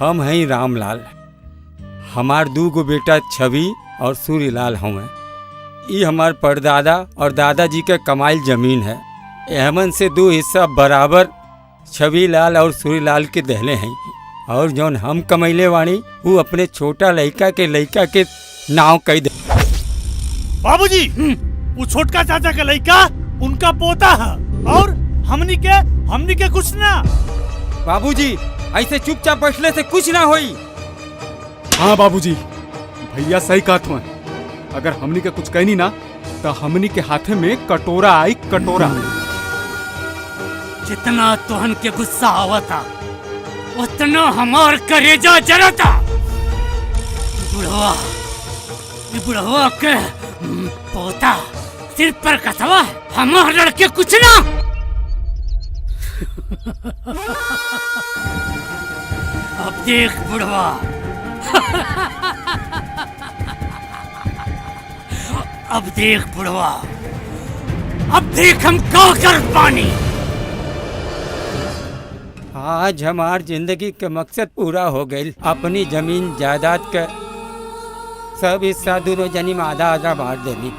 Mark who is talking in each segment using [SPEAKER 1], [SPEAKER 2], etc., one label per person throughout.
[SPEAKER 1] हम हैं रामलाल। हमार 2 गो बेटा छवि और सूर्यलाल हमें। ये हमार परदादा और दादाजी के कमाई जमीन है। एहमन से 2 हिस्सा बराबर छविलाल और सूर्यलाल के दहले हैं। और जौन हम कमैले वाणी वो अपने छोटा लड़का के नाव कह दे।
[SPEAKER 2] बाबूजी, वो छोटका चाचा का लड़का उनका पोता है और हमनी के कुछ ना।
[SPEAKER 1] बाबूजी, ऐसे चुपचाप बैठले से कुछ ना होई।
[SPEAKER 3] हाँ बाबूजी, भैया सही कहत हुआ। अगर हमनी के कुछ कहनी ना तो हमनी के हाथे में कटोरा आई, कटोरा।
[SPEAKER 4] जितना तोहन के गुस्सा आवता उतना हमार करेजा जरता। बुढ़वा के पोता सिर पर कसवा है, हमार लड़के कुछ ना। अब देख बुढ़वा, अब देख हम क्या कर पानी।
[SPEAKER 1] आज हमार जिंदगी के मकसद पूरा हो गई। अपनी जमीन जायदाद के सब हिस्सा दोनों जनी में आधा आधा बांट देनी।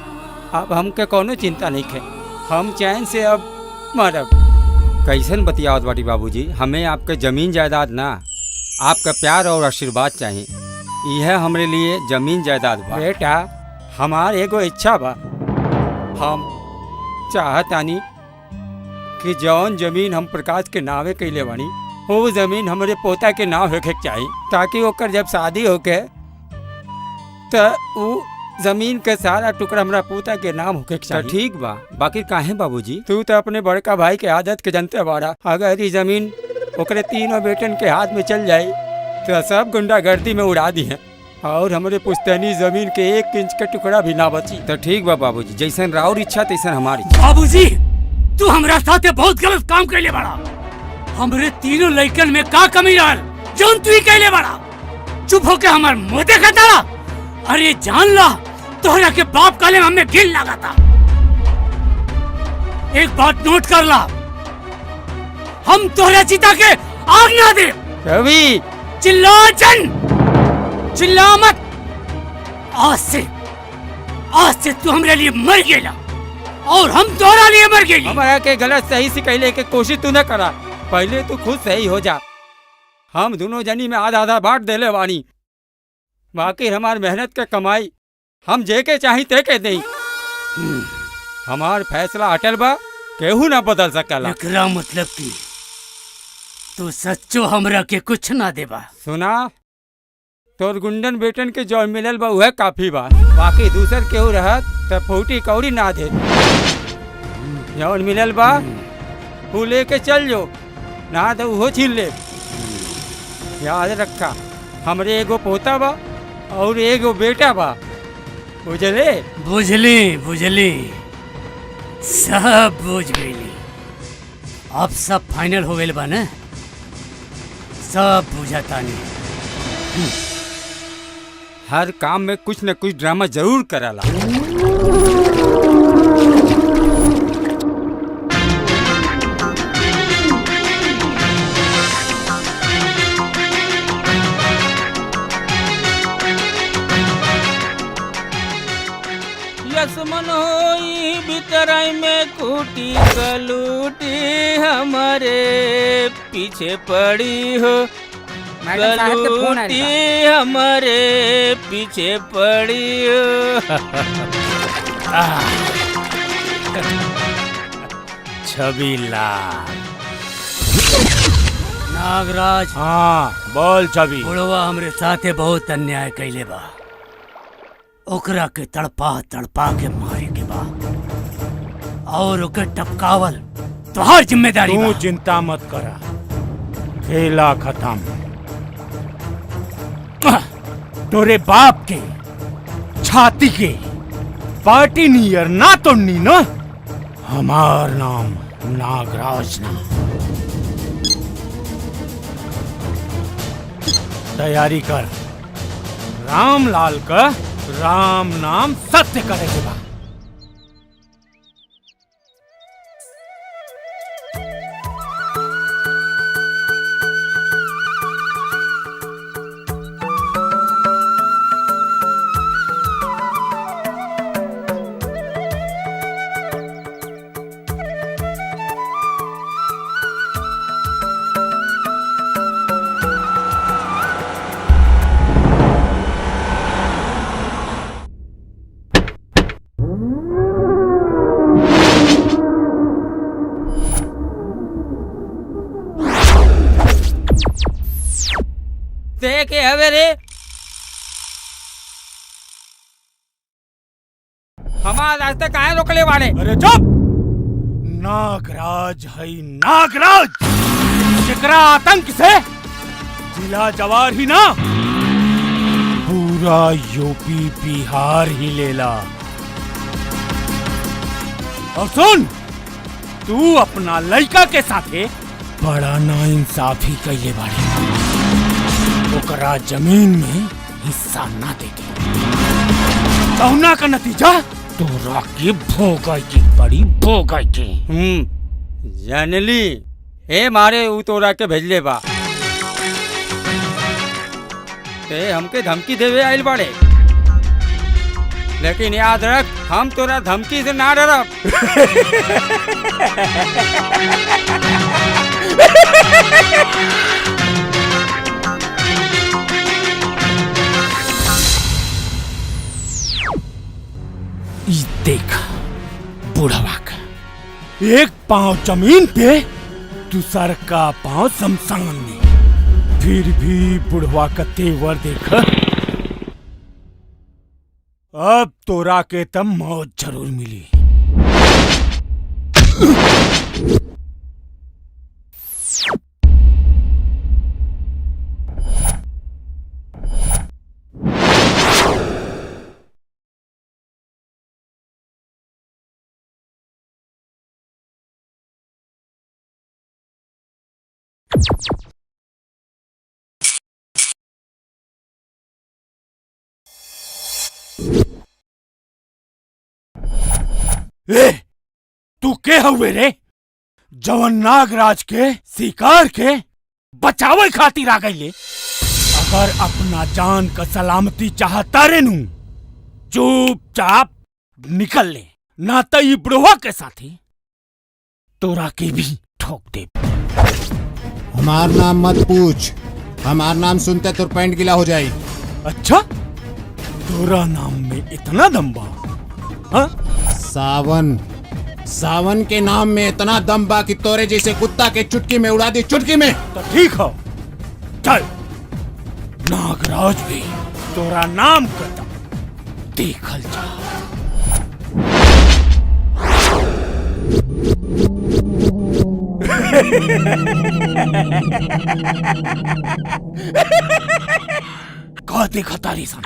[SPEAKER 1] अब हमके कोनो चिंता नहीं है। हम चैन से अब मरब। कैसन बतियावत बाटी बाबूजी, हमें आपके जमीन जायदाद ना, आपका प्यार और आशीर्वाद चाहिए। यह हमरे लिए जमीन जायदाद बा। बेटा, हमार एगो इच्छा बा। हम चाहतानी कि जौन जमीन हम प्रकाश के नावे कैले बानी वो जमीन हमारे पोता के नाव होके चाहिए, ताकि ओकर जब शादी होके तो वो जमीन के सारा टुकड़ा हमारा पोता के नाम होके चाहिए। ठीक बा, बाकी काहे बाबूजी? तू तो अपने बड़का भाई के आदत के जनते बाड़ा। अगर ये जमीन ओकरे 3 बेटन के हाथ में चल जाए तो सब गुंडागर्दी में उड़ा दी है और हमारे पुश्तैनी जमीन के 1 इंच का टुकड़ा भी ना बची। तो ठीक बा बाबूजी, जैसन राउर इच्छा तैसन हमारी।
[SPEAKER 4] बाबूजी, तू हमरा साथे बहुत गलत काम कैले बड़ा। हमरे 3 लड़कन में का कमी रहल जोन तू ही कैले बड़ा? चुप होके हमार मुंह देखता। अरे जान ला, तोहरा के बाप काले हमें गिल लगा था। एक बात नोट कर ला, हम तोहरा चिता के आग ना दे।
[SPEAKER 1] कभी
[SPEAKER 4] चिल्ला मत। आज से तू हमरे लिए मर गेला और हम तोहरा लिए मर गेली।
[SPEAKER 1] हमारा के गलत सही से कहले के कोशिश तू न करा। पहले तू खुद सही हो जा। हम दोनों जनी में आधा आधा बांट देले वानी। बाकी हमार मेहनत के कमाई हम जे के चाही ते के देई। हमार फैसला अटल बा, केहू ना बदल सकला।
[SPEAKER 4] एकरा मतलब की तू सच्चो हमरा के कुछ ना देबा?
[SPEAKER 1] सुना, तोर गुंडन बेटन के जो मिलल बा वह काफी बा। बाकी दूसर केहू रहत तो फूटी कौड़ी ना दे। जौन मिलल बा वो लेके चल जो, ना तो वो छीन ले। याद रखा, हमरे एगो पोता बा और एगो बेटा बा। बुझले?
[SPEAKER 4] बुझली सब बुझ गईली। अब सब फाइनल हो गइल बा ना? सब बुझातानी।
[SPEAKER 1] हर काम में कुछ न कुछ ड्रामा जरूर कराला।
[SPEAKER 5] लक्ष्मण होई बितराई में कूटी कलूटी, हमारे पीछे पड़ी हो कलूटी, हमारे पीछे पड़ी हो।
[SPEAKER 4] छविलाल। नागराज।
[SPEAKER 2] हाँ बोल छवि।
[SPEAKER 4] बुढ़वा हमरे साथे बहुत अन्याय कैले बा। ओकरा के तड़पा के मारे के बा और ओके टपकावल तोहार जिम्मेदारी बा।
[SPEAKER 2] तू चिंता मत करा, खेला खत्म। तोरे बाप के छाती के पार्टी नियर ना तोड़नी ना। हमार नाम नागराज ना। तैयारी कर, रामलाल का राम नाम सत्य करेगा बा।
[SPEAKER 1] दे के हवे रे हमार रास्ते काहे रोकले वाले?
[SPEAKER 2] अरे चुप! नागराज है नागराज, जेकरा आतंक से जिला जवार ही ना पूरा यूपी बिहार ही लेला। और सुन, तू अपना लड़का के साथे बड़ा नाइंसाफी कैले बाड़ी। ओकरा जमीन में हिस्सा ना देके तौना का नतीजा तोरा के भोगाई की बड़ी भोगाई की।
[SPEAKER 1] जानली ए मारे उ तोरा के भेजले बा, ते हमके धमकी देवे आइल बाड़े, लेकिन याद रख हम तोरा धमकी से ना डरब।
[SPEAKER 2] देख बुढ़वा का एक पांव जमीन पे, दूसर का पांव शमशान में, फिर भी बुढ़वा का तेवर देख। अब तोरा के तब मौत जरूर मिली। ए, तू के हुए रे? जवन नागराज के शिकार के बचावे खातिर आ गई ले। अगर अपना जान का सलामती चाहता रे नू, चुपचाप निकल ले, ना तो ये बुढ़वा के साथी तोरा के भी ठोक दे।
[SPEAKER 6] हमार नाम मत पूछ, हमार नाम सुनते तो पैंट गीला हो जाए।
[SPEAKER 2] अच्छा, तोरा नाम में इतना दम बा? हाँ?
[SPEAKER 6] सावन, सावन के नाम में इतना दम बा कि तोरे जैसे कुत्ता के चुटकी में उड़ा दी, चुटकी में।
[SPEAKER 2] तो ठीक हो, चल नागराज भी तोरा नाम का दम देखल जा। का देखा तारी सन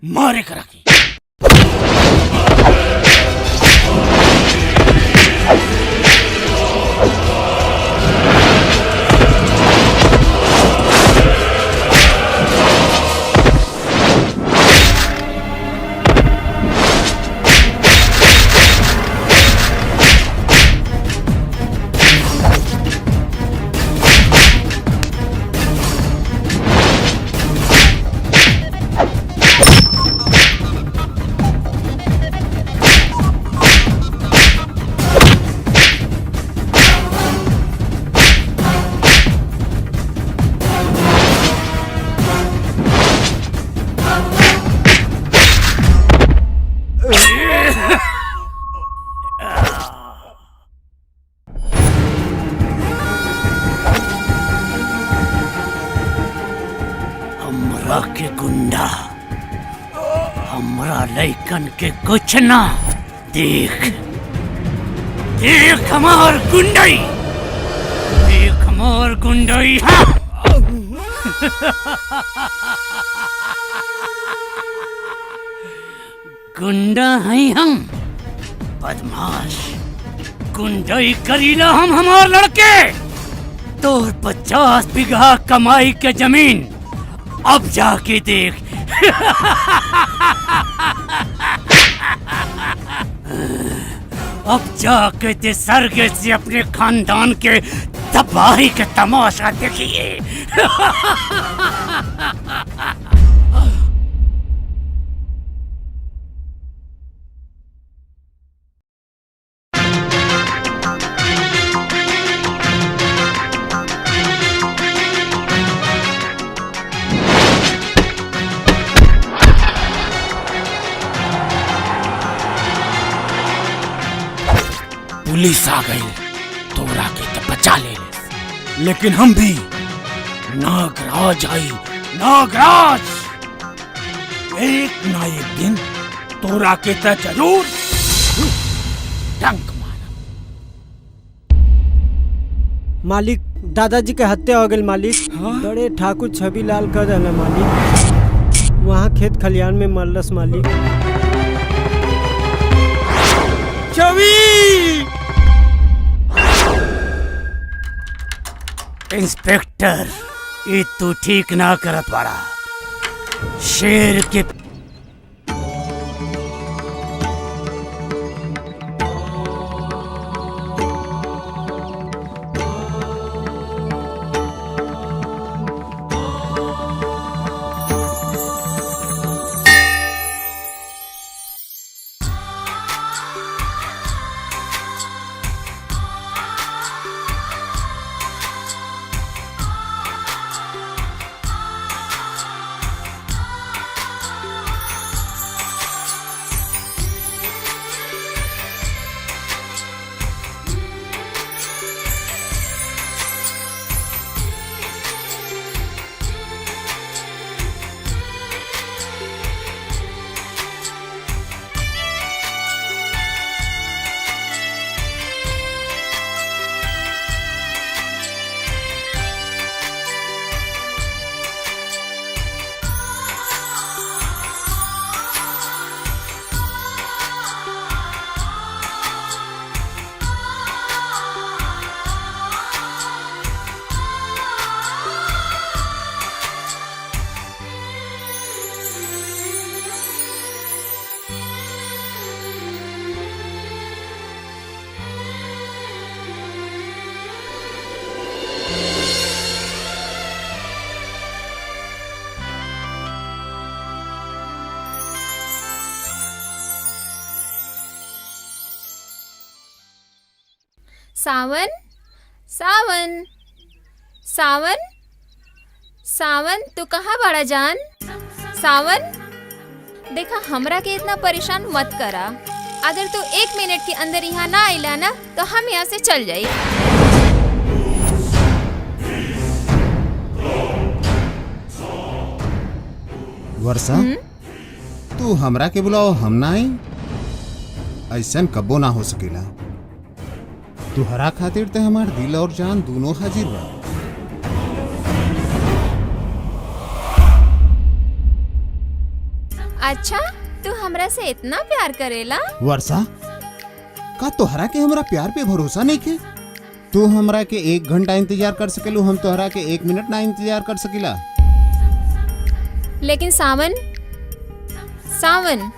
[SPEAKER 2] मारे करा की। हमरा के गुंडा हमरा लइकन के कुछ ना। देख देख हमार गुंडई, देख हमार गुंडई। गुंडा हैं हम, बदमाश गुंडई करीला हम। हमार लड़के तोर 50 बीघा कमाई के जमीन अब जाके देख। अब जाके ते सरगे से अपने खानदान के तबाही के तमाशा देखिए। पुलिस आ गई, तोरा के तो बचा ले, लेकिन हम भी नागराज आई, नागराज एक ना एक दिन तोरा के त जरूर डंक मारा।
[SPEAKER 7] मालिक दादाजी के हत्या हो गई मालिक। बड़े ठाकुर छवि लाल कर देना मालिक, वहाँ खेत खलियान में मरलस मालिक।
[SPEAKER 4] छवि इंस्पेक्टर, ये तू ठीक ना करत बाड़ा। शेर के
[SPEAKER 8] सावन, सावन, सावन, सावन, तू कहाँ बड़ा जान? सावन, देखा हमरा के इतना परेशान मत करा। अगर तू 1 मिनट के अंदर यहाँ ना आइला ना तो हम यहाँ से चल जाई।
[SPEAKER 6] वर्षा, तू हमरा के बुलाओ हम ना आई? ऐसन कब्बो ना हो सकेला। तुहरा खातिर ते हमार दिल और जान दोनों हाजिर बा।
[SPEAKER 8] अच्छा, तू हमरा से इतना प्यार करेला?
[SPEAKER 6] वर्षा, का तोहरा के हमरा प्यार पे भरोसा नहीं के? तू हमरा के 1 घंटा इंतजार कर सकेलू, हम तोहरा के 1 मिनट ना इंतजार कर सकीला।
[SPEAKER 8] लेकिन सावन, सावन,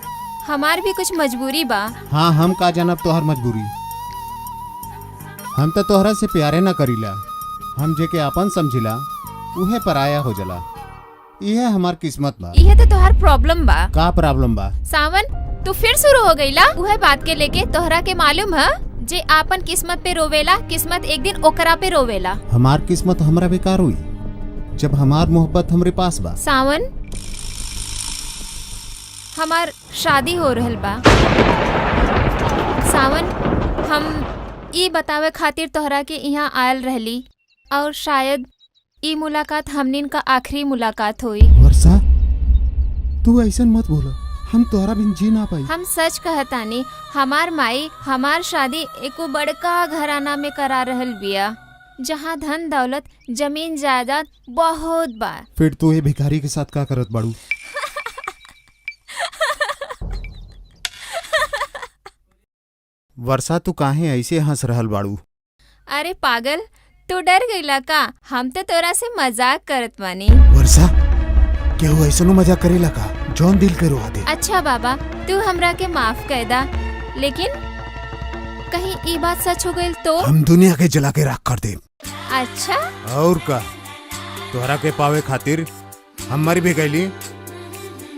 [SPEAKER 8] हमार भी कुछ मजबूरी बा।
[SPEAKER 6] हाँ, हम का जानब तोहर मजबूरी। हम तो तोहरा से प्यारे ना करीला। हम जे के आपन समझिला उहे पराया हो जाला। यह हमार किस्मत बा।
[SPEAKER 8] यह तो तोहर प्रॉब्लम बा।
[SPEAKER 6] का प्रॉब्लम बा?
[SPEAKER 8] सावन, तू फिर शुरू हो गईला उहे बात के लेके। तोहरा के मालूम है जे आपन किस्मत पे रोवेला, किस्मत एक दिन ओकरा पे रोवेला।
[SPEAKER 6] हमार किस्मत हमरा बेकार हुई जब हमार मोहब्बत हमरे पास बा।
[SPEAKER 8] सावन, हमार शादी हो रहल बा। सावन, हम ई बतावे खातिर तोहरा के यहाँ आयल रहली और शायद ई मुलाकात हमनिन का आखिरी मुलाकात हुई।
[SPEAKER 6] वर्षा, तू ऐसन मत बोला, हम तोहरा बिन जी ना पाई।
[SPEAKER 8] हम सच कहतानी, हमार माई हमार शादी एको बड़का घराना में करा रहल बिया जहाँ धन दौलत जमीन जायदाद बहुत बा।
[SPEAKER 6] फिर तू ये भिखारी के साथ का करत बाड़ू? वर्षा, तू काहे ऐसे हंस रहल बाड़ू?
[SPEAKER 8] अरे पागल, तू डर गईला का? हम तो तोरा से मजाक करत बानी।
[SPEAKER 6] वर्षा, केहू ऐसनो मजाक करेला का जौन दिल के रोवा दे?
[SPEAKER 8] अच्छा बाबा, तू हमरा के माफ कर दा, लेकिन कहीं ई बात सच हो गई तो?
[SPEAKER 6] हम दुनिया के जला के राख कर दे।
[SPEAKER 8] अच्छा,
[SPEAKER 6] और का? तोहरा के पावे खातिर हम मर भी गईली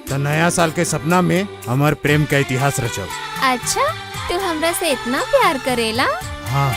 [SPEAKER 6] तो नया साल के सपना में हमार प्रेम का इतिहास रचब।
[SPEAKER 8] अच्छा, तू हमरा से इतना प्यार करेला?
[SPEAKER 6] हाँ।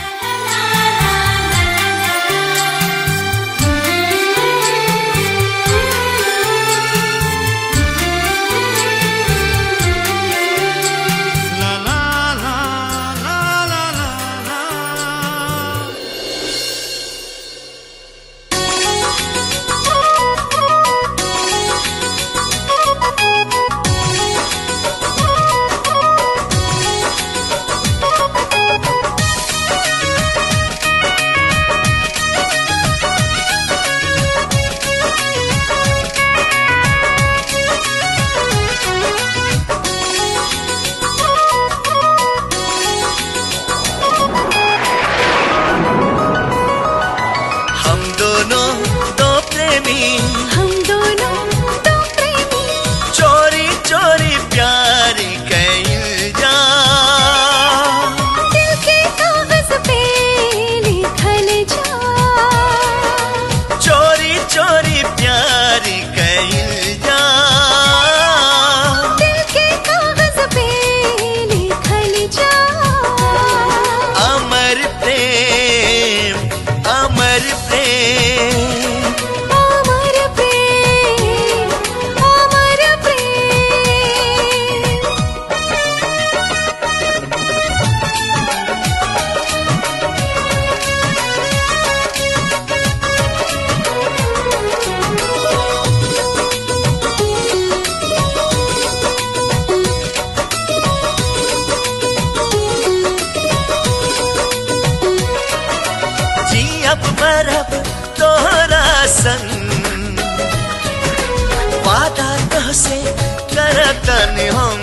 [SPEAKER 9] तनी हम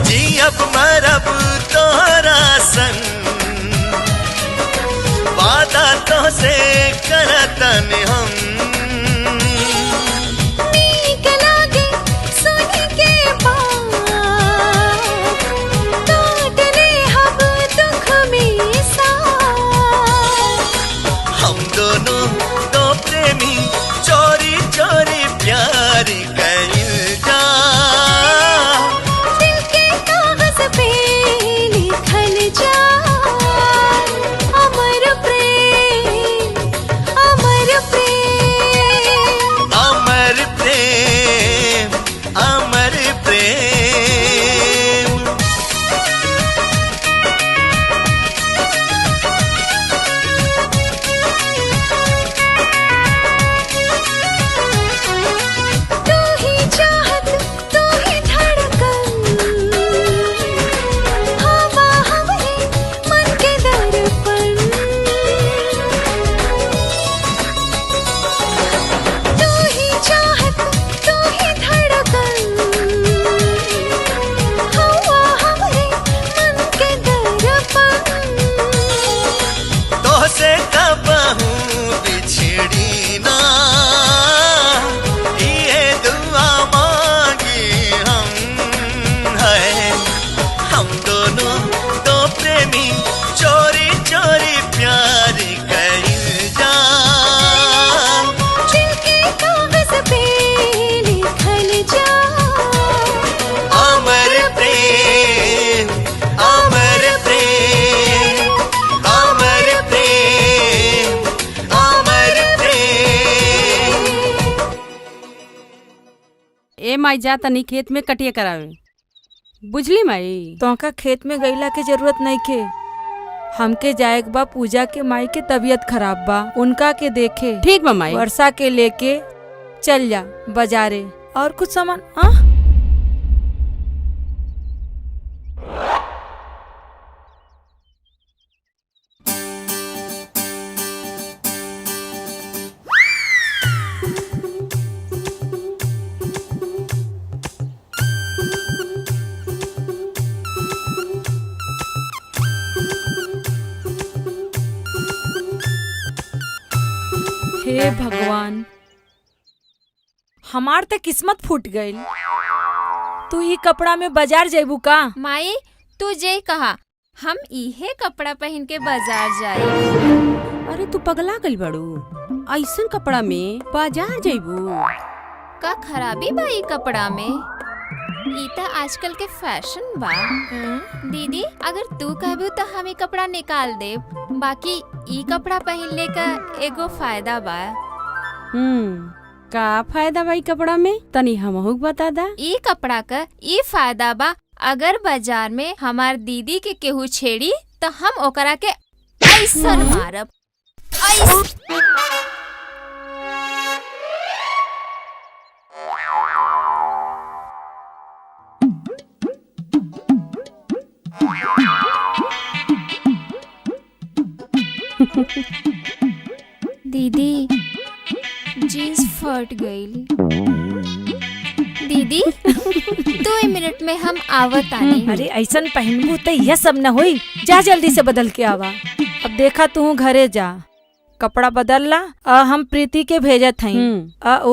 [SPEAKER 9] जियब मरब तोहरा संग वादा तो से करतन हम
[SPEAKER 10] नीक लागे सुन के बात काट ले हम दुख में साथ
[SPEAKER 9] हम दोनों दो प्रेमी चोरी चोरी प्यार कइल जा
[SPEAKER 10] दिल के कागज पे लिखल जा अमर प्रेम अमर प्रेम
[SPEAKER 9] अमर प्रेम अमर प्रेम
[SPEAKER 10] तू ही चाहत तू ही धड़कन हवा हमरे मन के दर्पण तू ही चाहत तू ही धड़कन हवा हमरे मन के दर्पण
[SPEAKER 9] तोहसे कबहू बिछड़ी ना ये दुआ मांगी हम है हम दोनों दो प्रेमी चोरी चोरी प्यार कइल जा
[SPEAKER 10] दिल के कागज पे लिखल जा
[SPEAKER 9] अमर प्रेम अमर प्रेम अमर प्रेम अमर प्रेम
[SPEAKER 11] ए माई जा तनी खेत में कटिया करावे बुझली माई।
[SPEAKER 12] तोहका खेत में गईला के जरूरत नहीं के हमके जाए के बा पूजा के माई के तबीयत खराब बा उनका के देखे
[SPEAKER 11] ठीक बा माई।
[SPEAKER 12] वर्षा के लेके चल जा बाजारे और कुछ सामान हाँ हे भगवान हमार तो किस्मत फूट गईल। तू ई कपड़ा में बाजार जेबू का?
[SPEAKER 8] माई तू जे कहा हम इहे कपड़ा पहन के बाजार जाए।
[SPEAKER 11] अरे तू पगला गई बड़ू ऐसन कपड़ा में बाजार जेबू
[SPEAKER 8] का खराबी बा ई कपड़ा में? ई त आजकल के फैशन बा। दीदी अगर तू कहबू तो हम ई कपड़ा निकाल देब, बाकी ई कपड़ा पहनले का एगो फायदा बा।
[SPEAKER 11] का फायदा बा ई कपड़ा में तनी हमहू बता दा।
[SPEAKER 8] ई कपड़ा का ई फायदा बा अगर बाजार में हमार दीदी के केहू छेड़ी तो हम ओकरा के ऐसन मारब दीदी जीन्स फट गई। दीदी 2 मिनट में हम आवत आनी।
[SPEAKER 12] अरे ऐसन पहनबू तो यह सब न होई, जा जल्दी से बदल के आवा। अब देखा तू घरे जा कपड़ा बदल ला हम प्रीति के भेजत हई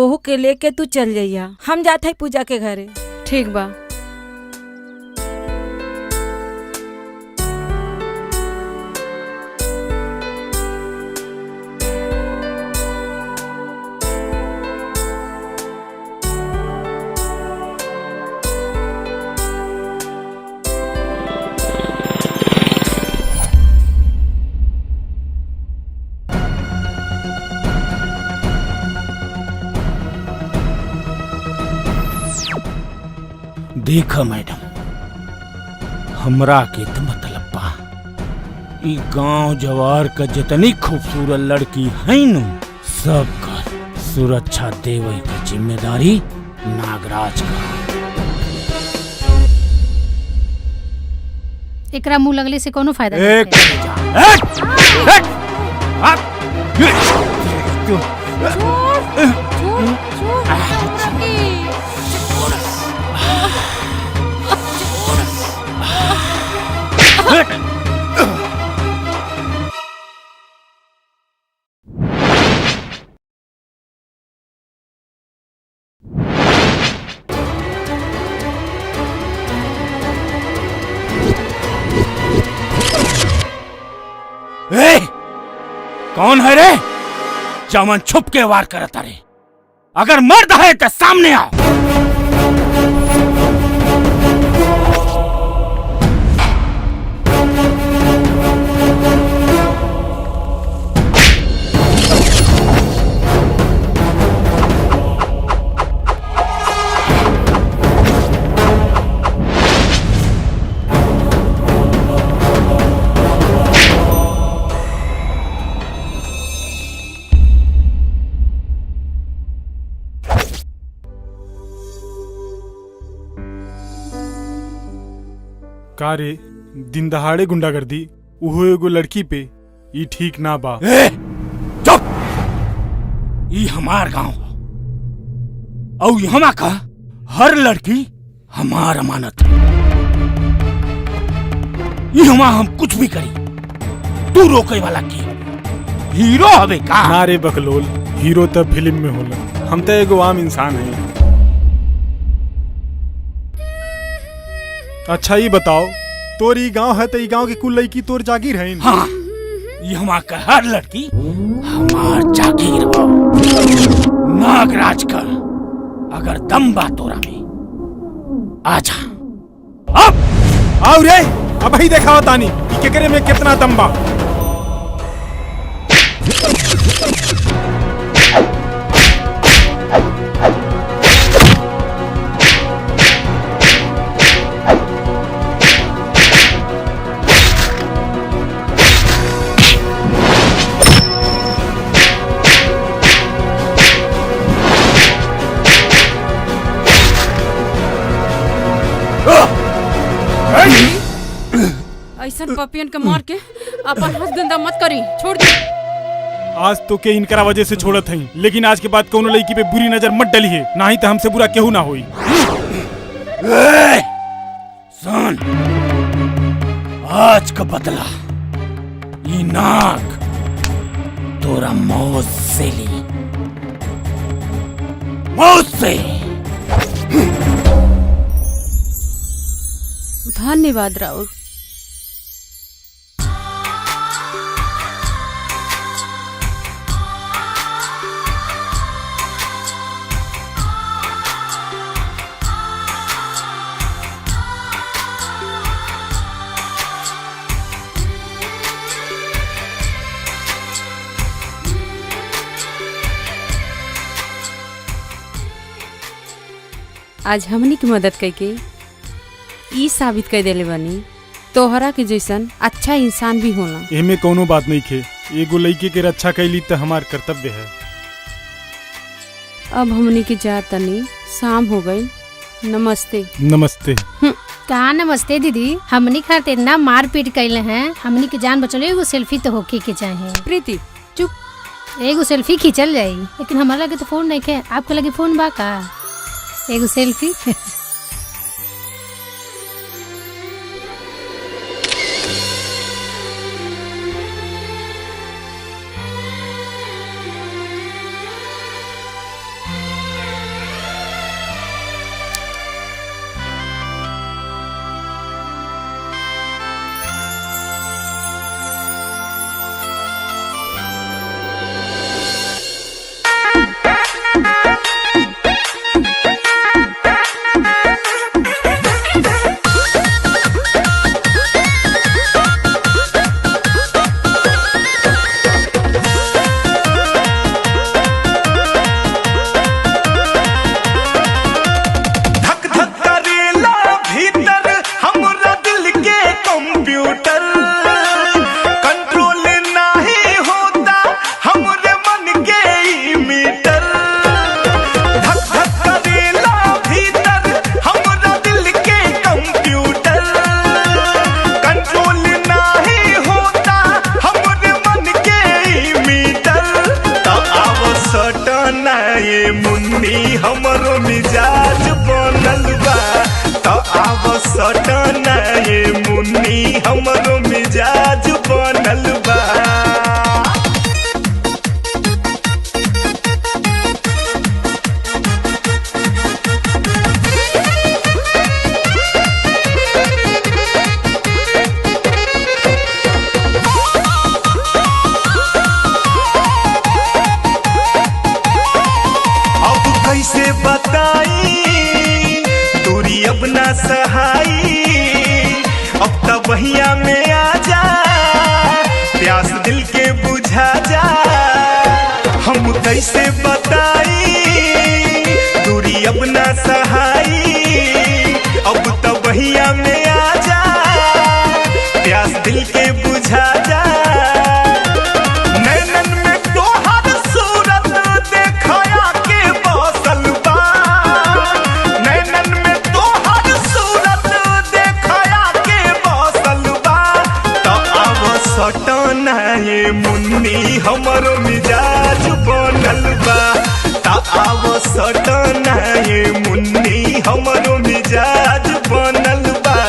[SPEAKER 12] ओहू के लेके तू चल जाइया। हम जाते हैं पूजा के घरे।
[SPEAKER 11] ठीक बा।
[SPEAKER 2] देखा मैडम हमरा के तो मतलब बा ई गांव जवार का जितनी खूबसूरत लड़की है न सब कर सुरक्षा देवे की जिम्मेदारी नागराज का।
[SPEAKER 11] एकरा मुंह लगले से कोनो फायदा
[SPEAKER 2] एक
[SPEAKER 11] नहीं।
[SPEAKER 2] ए, कौन है रे जमन छुप के वार करता रे? अगर मर्द है तो सामने आओ।
[SPEAKER 3] का रे दिन दहाड़े गुंडागर्दी उहो एगो लड़की पे ई ठीक ना बा।
[SPEAKER 2] चुप! ई हमार गांव और यहाँ का हर लड़की हमार अमानत है। यहाँ हम कुछ भी करी तू रोके वाला की हीरो हवे का?
[SPEAKER 3] ना रे बकलोल, हीरो तब फिल्म में होला, हम तो एगो आम इंसान हैं। अच्छा ये बताओ, तोर ई गांव है तो ई गांव के कुल लड़की तोर जागीर है?
[SPEAKER 2] हाँ, यहाँ का हर लड़की हमार जागीर बा। नागराज का अगर दम बा तोरा में आजा।
[SPEAKER 3] अब आओ रे, अब ही देखा तानी कि केकरे में कितना दम बा।
[SPEAKER 11] ऐसा पपियन के मार के अपन हाथ गंदा मत करी, छोड़ दे।
[SPEAKER 3] आज तो के इनकरा वजह से छोड़त हई, लेकिन आज के बाद कोनो लड़की पे बुरी नजर मत डली है, ना ही तो हमसे बुरा केहू ना होई।
[SPEAKER 2] सुन, आज का बदला ये नाग तोरा मौत से ली, मौत से।
[SPEAKER 11] धन्यवाद राउत। आज हमनी की मदद करके ई साबित कर देले बनी तोहरा के जैसन अच्छा इंसान भी होला।
[SPEAKER 3] एमे कोनो बात नहीं खे, एगो लड़की के रक्षा कैली तो हमार कर्तव्य है।
[SPEAKER 11] अब हमनी के जा तनी, शाम हो गई। नमस्ते।
[SPEAKER 3] नमस्ते।
[SPEAKER 13] कहा नमस्ते दीदी, हमनी खातिर ना मार पीट कैले हैं, हमनी के जान बचल। एगो सेल्फी तो होके के चाहे।
[SPEAKER 11] प्रीति चुप,
[SPEAKER 13] एगो सेल्फी खींचल जाई, लेकिन हमारा लगे तो फोन नहीं है। आपके लगे फोन बा का? एगो सेल्फी।
[SPEAKER 9] ना सहाई अब तो बहिया में आ जा प्यास दिल के बुझा जा हम कैसे बताई दूरी अब ना सहाई अब तो बहिया में आ जा प्यास दिल के बुझा जा नैनन में तोहर सूरत देखया के बसल बा नैनन में तोहर सूरत देखया के बसल बा तो अब सटना ये मुन्नी हमरो मिजाज बनल बा तो अब सटना ये मुन्नी हमरो मिजाज बनल बा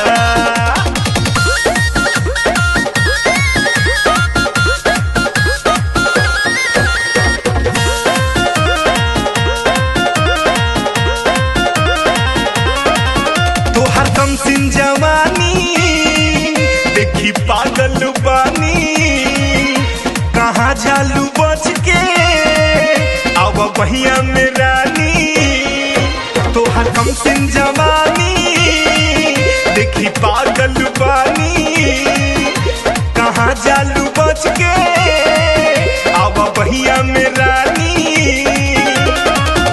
[SPEAKER 9] तोहर कमसिन जवानी देखी पागल बानी कहाँ जालू बच के अब बहिया में रानी तोहर कमसिन जवानी देखी पागल बानी कहाँ जालू बच के अब बहिया में रानी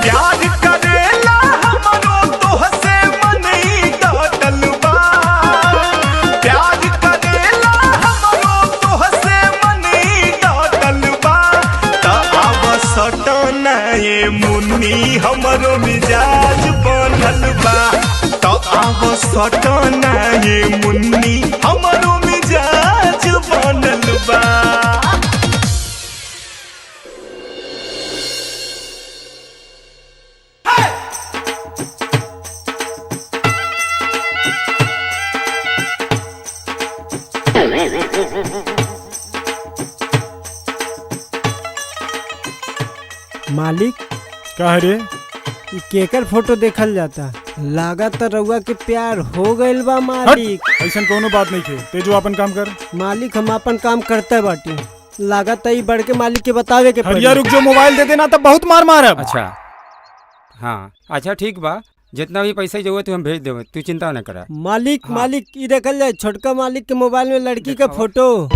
[SPEAKER 9] प्यार करेला हमरो तोहसे मनई डटल बा प्यार करेला हमरो तोहसे मनई डटल बा त अब सटना ये मुन्नी हमरो मिजाज बनल बा त अब सटना ये मुन्नी हमरो मिजाज बनल बा
[SPEAKER 7] मालिक
[SPEAKER 2] का रे
[SPEAKER 7] इ केकर फोटो देखल जाता लागत तो रउआ के प्यार हो गइल बा मालिक।
[SPEAKER 2] ऐसा कोनो बात नहीं थे तेजो अपन काम कर।
[SPEAKER 7] मालिक हम अपन काम करते बाटी लागत है बड़ के मालिक के बतावे के
[SPEAKER 2] हरिया रुक जो मोबाइल दे देना तब बहुत मार मार।
[SPEAKER 1] अच्छा हाँ अच्छा ठीक बा जितना भी पैसा जरूरत है हम भेज देवे तू चिंता न करा।
[SPEAKER 7] मालिक
[SPEAKER 1] हाँ।
[SPEAKER 7] मालिक ये देखल जाए छोटका मालिक के मोबाइल में लड़की का फोटो।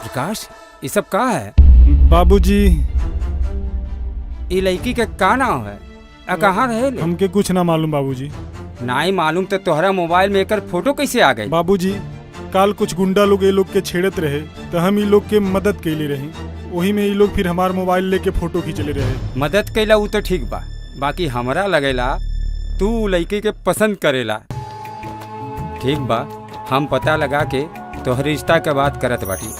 [SPEAKER 1] प्रकाश ये सब का है?
[SPEAKER 2] बाबूजी
[SPEAKER 1] ये लड़की के का नाम है कहाँ रहे ले?
[SPEAKER 2] हमके कुछ ना मालूम बाबूजी।
[SPEAKER 1] नहीं मालूम तो तोहरा मोबाइल में एकर फोटो कैसे आ गई?
[SPEAKER 2] बाबूजी काल कुछ गुंडा लोग ये लोग के छेड़त रहे तो हम ये लोग के मदद कैले रहे वही में ये लोग फिर हमार मोबाइल लेके फोटो खींचले रहे।
[SPEAKER 1] मदद कैला वो तो ठीक बा बाकी हमरा लगेला तू लड़की के पसंद करेला। ठीक बा हम पता लगा के तोहर रिश्ता के बात करत बाटी।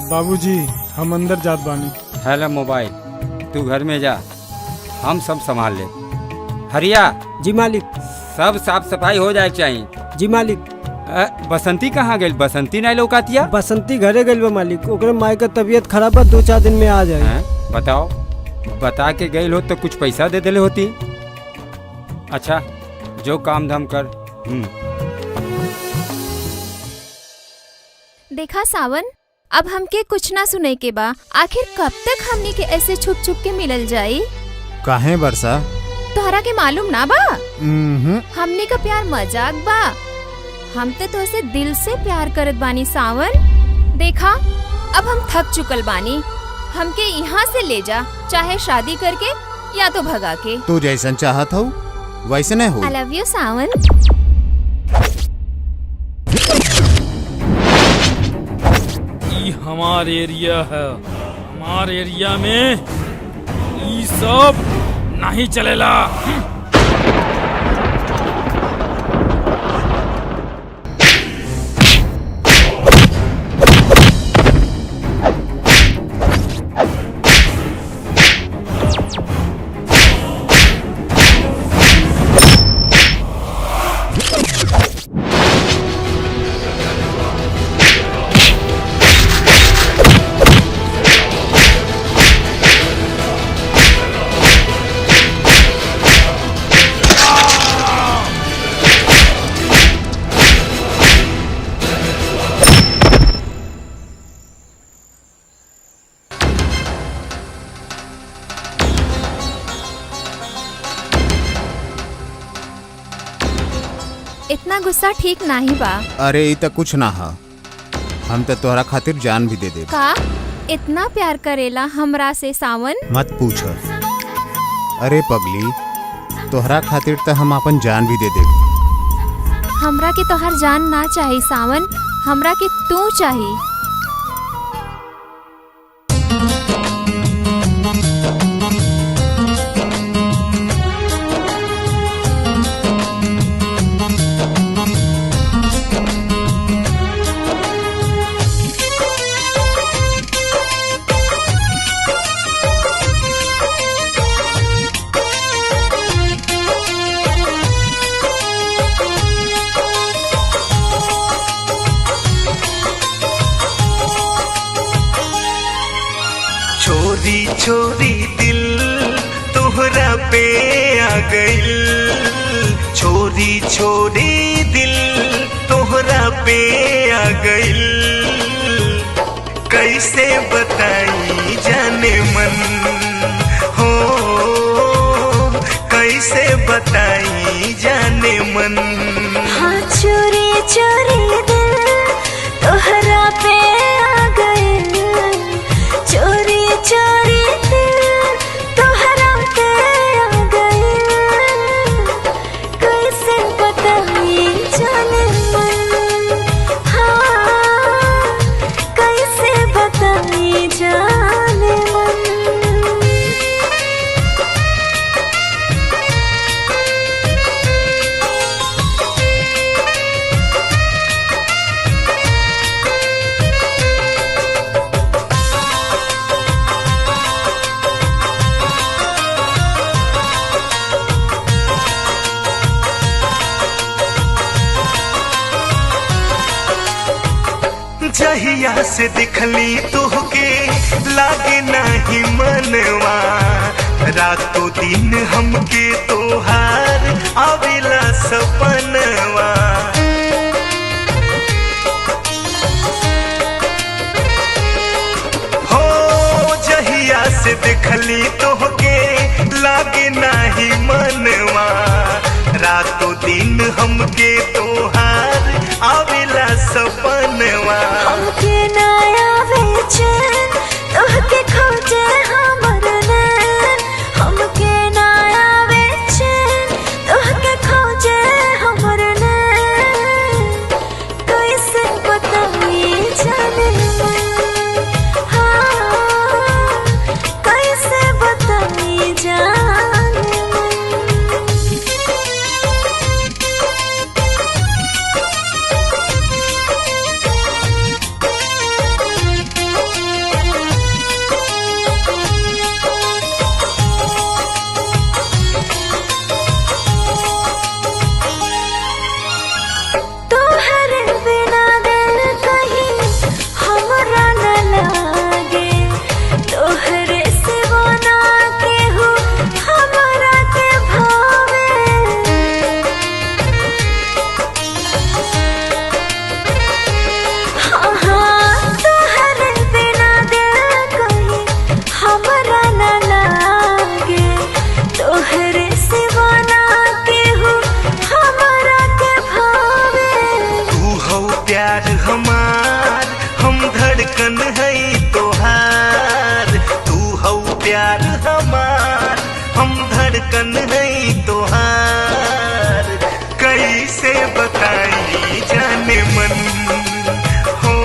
[SPEAKER 2] बाबूजी हम अंदर जात बानी।
[SPEAKER 1] हेलो मोबाइल तू घर में जा हम सब संभाल ले। हरिया
[SPEAKER 7] जी मालिक।
[SPEAKER 1] सब साफ सफाई हो जाए चाहिए।
[SPEAKER 7] जी मालिक।
[SPEAKER 1] बसंती कहाँ गई? बसंती नहीं लौकातिया?
[SPEAKER 7] बसंती घरे गई बा मालिक ओकरे माई का तबीयत खराब है 2-4 दिन में आ जाए।
[SPEAKER 1] बताओ बता के गई हो तो कुछ पैसा दे देले होती। अच्छा जो काम धाम कर।
[SPEAKER 8] देखा सावन अब हमके कुछ ना सुने के बा आखिर कब तक हमनी के ऐसे छुप छुप के मिलल जाई?
[SPEAKER 6] काहे वर्षा?
[SPEAKER 8] तोहरा के मालूम ना बा हमनी का प्यार मजाक बा। हम तो तोहसे दिल से प्यार करत बानी सावन। देखा अब हम थक चुकल बानी हमके यहाँ से ले जा चाहे शादी करके या तो भगा के।
[SPEAKER 6] तू जैसन चाहत हो वैसे नहीं हो।
[SPEAKER 8] आई लव यू सावन।
[SPEAKER 4] हमार एरिया है हमार एरिया में ये सब नहीं चलेला।
[SPEAKER 8] इतना गुस्सा ठीक नहीं बा।
[SPEAKER 6] अरे ई तो कुछ ना हा, हम तो तोहरा खातिर जान भी दे दे।
[SPEAKER 8] का इतना प्यार करेला हमरा से सावन?
[SPEAKER 6] मत पूछ। अरे पगली, तोहरा खातिर तो हम अपन जान भी दे दे।
[SPEAKER 8] हमरा के तोहर जान ना चाही सावन, हमरा के तू चाही।
[SPEAKER 9] चोरी चोरी दिल तोहरा पे आ गइल, चोरी चोरी दिल तोहरा पे आ गइल। कैसे बताई जाने मन हो, कैसे बताई जाने मन।
[SPEAKER 10] हाँ चोरी चोरी दिल तोहरा पे आ गइल, चोरी चोरी दिल तोहरा पे आ गइल। कैसे बताई जाने मन, हाँ कैसे बताई जाने मन।
[SPEAKER 9] जहिया से दिखली तुहके लागे नहीं मनवा, रातों दिन हमके तोहार आविला सपनवा। हो जहिया से दिखली तुहके लागे नहीं मनवा, रातों दिन हमके तोहार आविला सपनवा।
[SPEAKER 10] हमके नया बेचैन तोहके खोजे हमर नैन, हमके नया बेचैन तोहके खोजे हमर नैन। कैसे बताई जाने मन, हाँ कैसे बताई जाने मन। तोहरे बिना दिल कहीं हमरा न लागे, तोहरे सिवा ना केहू हमरा के भावे। हाँ हाँ तोहरे बिना दिल कहीं हमरा न लागे, तोहरे सिवा ना केहू हमरा के भावे।
[SPEAKER 9] तू हो प्यार हमार, हम धड़कन है तोहार। तू हो प्यार हमार, हम धड़कन है तोहार। कैसे बताई जाने मन हो,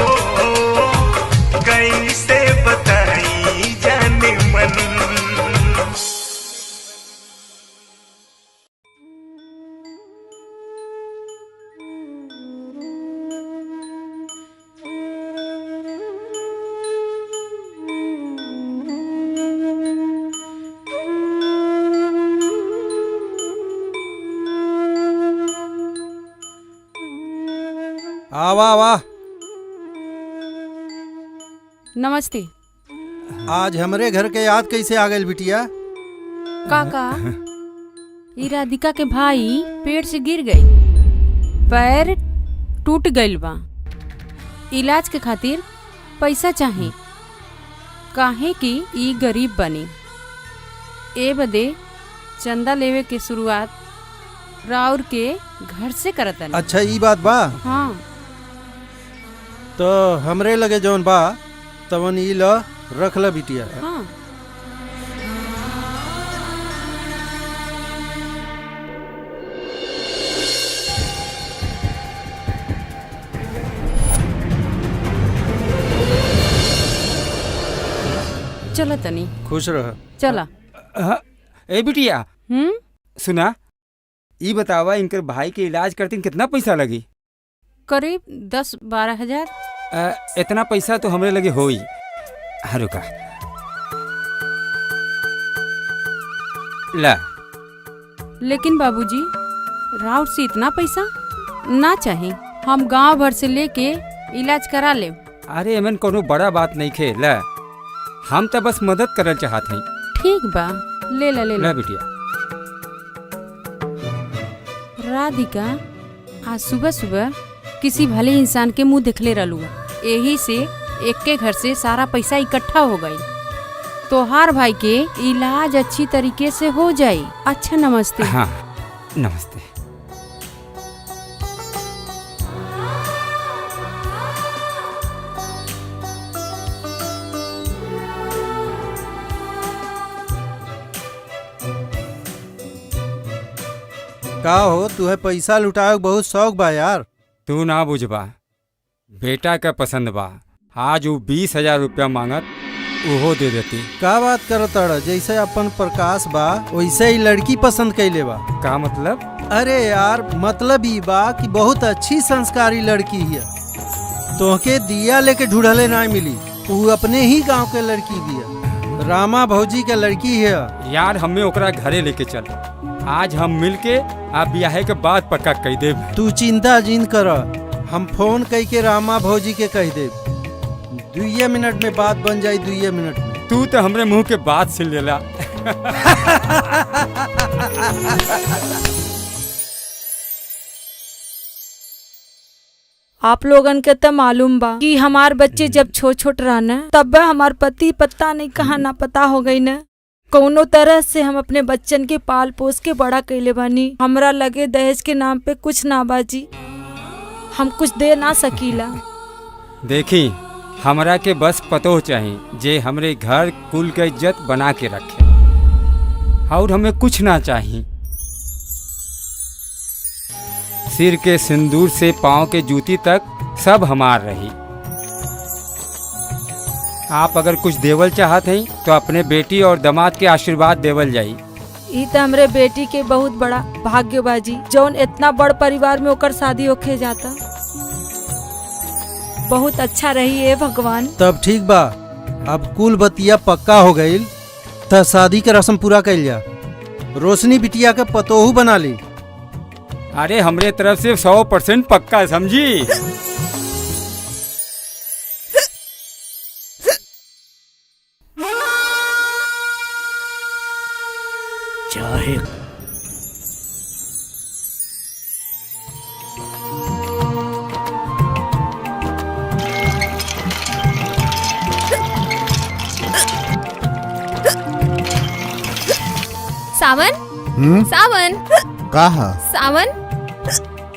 [SPEAKER 9] कैसे बताई जाने मन।
[SPEAKER 14] वाह वाह,
[SPEAKER 11] नमस्ते।
[SPEAKER 14] आज हमरे घर के याद कैसे आ गई बिटिया?
[SPEAKER 11] काका, ई राधिका के भाई पेड़ से गिर गई, पैर टूट गइल बा, इलाज के खातिर पैसा चाही, काहे कि ई गरीब बनी। ए बदे चंदा लेवे के शुरुआत राउर के घर से करतन।
[SPEAKER 14] अच्छा ई बात बा।
[SPEAKER 11] हाँ
[SPEAKER 14] तो हमरे लगे जौन बा तवन ई ल रख ल बिटिया।
[SPEAKER 11] हाँ चला तनी।
[SPEAKER 14] खुश रह।
[SPEAKER 11] चला।
[SPEAKER 1] ए बिटिया सुना, ई बतावा इनकर भाई के इलाज करते कितना पैसा लगी?
[SPEAKER 11] करीब 10-12 हजार।
[SPEAKER 1] इतना पैसा तो हमरे लगे होई। रुका ला।
[SPEAKER 11] लेकिन बाबूजी राउर से इतना पैसा ना चाहिए, हम गांव भर से लेके इलाज करा ले।
[SPEAKER 1] अरे एमन कोनो बड़ा बात नहीं खे। ला, हम तो बस मदद करल चाहत हई।
[SPEAKER 11] ठीक बा, ले ला ले ला।
[SPEAKER 1] बिटिया।
[SPEAKER 11] राधिका आज सुबह सुबह किसी भले इंसान के मुंह देखले रहलू, यही से एक के घर से सारा पैसा इकट्ठा हो गई। तोहार भाई के इलाज अच्छी तरीके से हो जाए। अच्छा नमस्ते।
[SPEAKER 1] हाँ नमस्ते।
[SPEAKER 14] का हो तुहे पैसा लुटाए बहुत शौक बा यार।
[SPEAKER 1] तू ना बुझबा, बेटा का पसंद बा। आज वो 20,000 रुपया मांगत, उहो दे देती।
[SPEAKER 14] का बात करत अड़, जैसे अपन प्रकाश बा वैसे ही लड़की पसंद कैले बा।
[SPEAKER 1] का मतलब?
[SPEAKER 14] अरे यार मतलब ई बा कि बहुत अच्छी संस्कारी लड़की है। तोहके दिया लेके ढूढ़ले ना मिली, वो अपने ही गांव के लड़की बिया, रामा भौजी के लड़की है।
[SPEAKER 1] यार हमें ओकरा घरे लेके चल, आज हम मिलके आप ब्याह के बाद पक्का कह दे।
[SPEAKER 14] तू चिंता जिन कर, हम फोन कई के रामा भौजी के कह दे। 2 मिनट में बात बन जाई। 2 मिनट में।
[SPEAKER 1] तू तो हमरे मुंह के बात सुन लेला।
[SPEAKER 12] आप लोगन के तो मालूम बा कि हमार बच्चे जब छोट रहना तब हमार पति पता नहीं कहाँ ना पता हो गई न। कौनो तरह से हम अपने बच्चन के पाल पोस के बड़ा कैले बानी। हमरा लगे दहेज के नाम पे कुछ ना बाजी, हम कुछ दे ना सकीला।
[SPEAKER 1] देखी हमरा के बस पतो चाहिए जे हमरे घर कुल के इज्जत बना के रखे, और हमें कुछ ना चाहिए। सिर के सिंदूर से पाँव के जूती तक सब हमार रही। आप अगर कुछ देवल चाहत हैं तो अपने बेटी और दामाद के आशीर्वाद देवल जाई।
[SPEAKER 12] ई तो हमरे बेटी के बहुत बड़ा भाग्यबाजी जौन इतना बड़ परिवार में ओकर शादी होके जाता। बहुत अच्छा रही है भगवान।
[SPEAKER 14] तब ठीक बा, अब कुल बतिया पक्का हो गईल त शादी के रस्म पूरा कैल जा। रोशनी बिटिया के पतोहू बना ली।
[SPEAKER 1] अरे हमरे तरफ से 100% पक्का, समझी?
[SPEAKER 4] चाहे
[SPEAKER 8] सावन सावन
[SPEAKER 6] कहा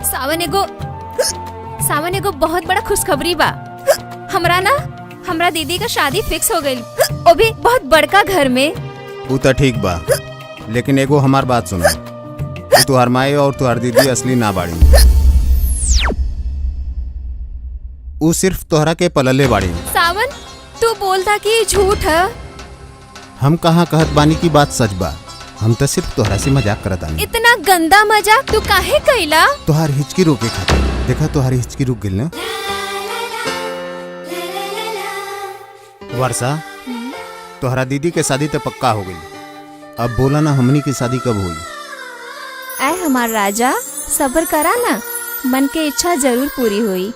[SPEAKER 8] सावन एगो बहुत बड़ा खुशखबरी बा। हमरा दीदी का शादी फिक्स हो गई, वो भी बहुत बड़का घर में।
[SPEAKER 6] वो तो ठीक बा, लेकिन एगो हमार बात सुनो। तुहार माई और तुहार दीदी असली ना बाड़ी, वो सिर्फ तोहरा के पलले बाड़ी।
[SPEAKER 8] सावन तू बोलता कि झूठ है।
[SPEAKER 6] हम कहाँ कहत बानी की बात सच बा, हम तो सिर्फ तोहरा से मजाक करत आनी।
[SPEAKER 8] इतना गंदा मजाक तू काहे कइला?
[SPEAKER 6] तोहार हिचकी रोके खातिर। देखा तोहारी हिचकी रुक गइल ना। वर्षा, तोहरा दीदी के शादी तो पक्का हो गई, अब बोला ना हमनी की शादी कब हुई?
[SPEAKER 8] ऐ हमार राजा, सब्र करा ना, मन के इच्छा जरूर पूरी हुई।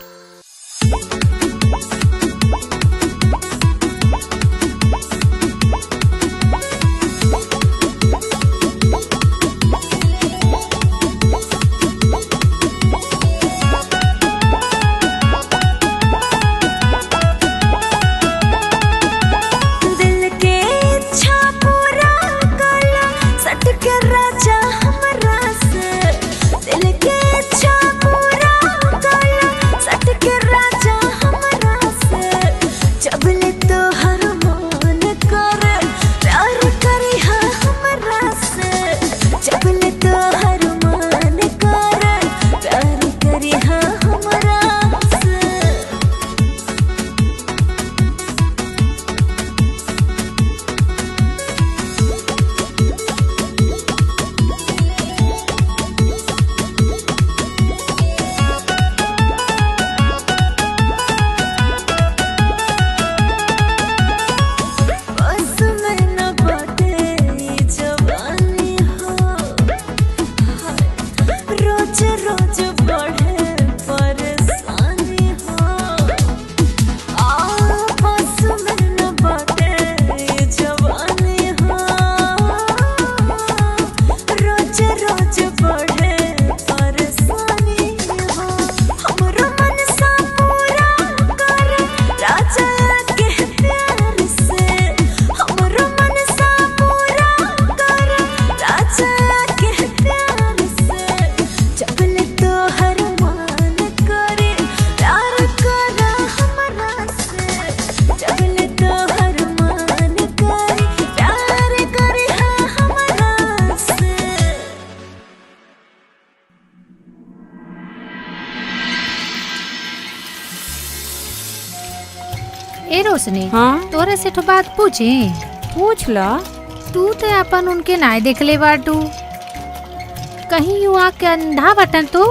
[SPEAKER 13] रोशनी
[SPEAKER 11] हाँ
[SPEAKER 13] तोरे से तो बात पूछी।
[SPEAKER 11] पूछ ला।
[SPEAKER 13] तू तो अपन उनके नाय देखले बाटू, कहीं यू आँख के अंधा बटन तू।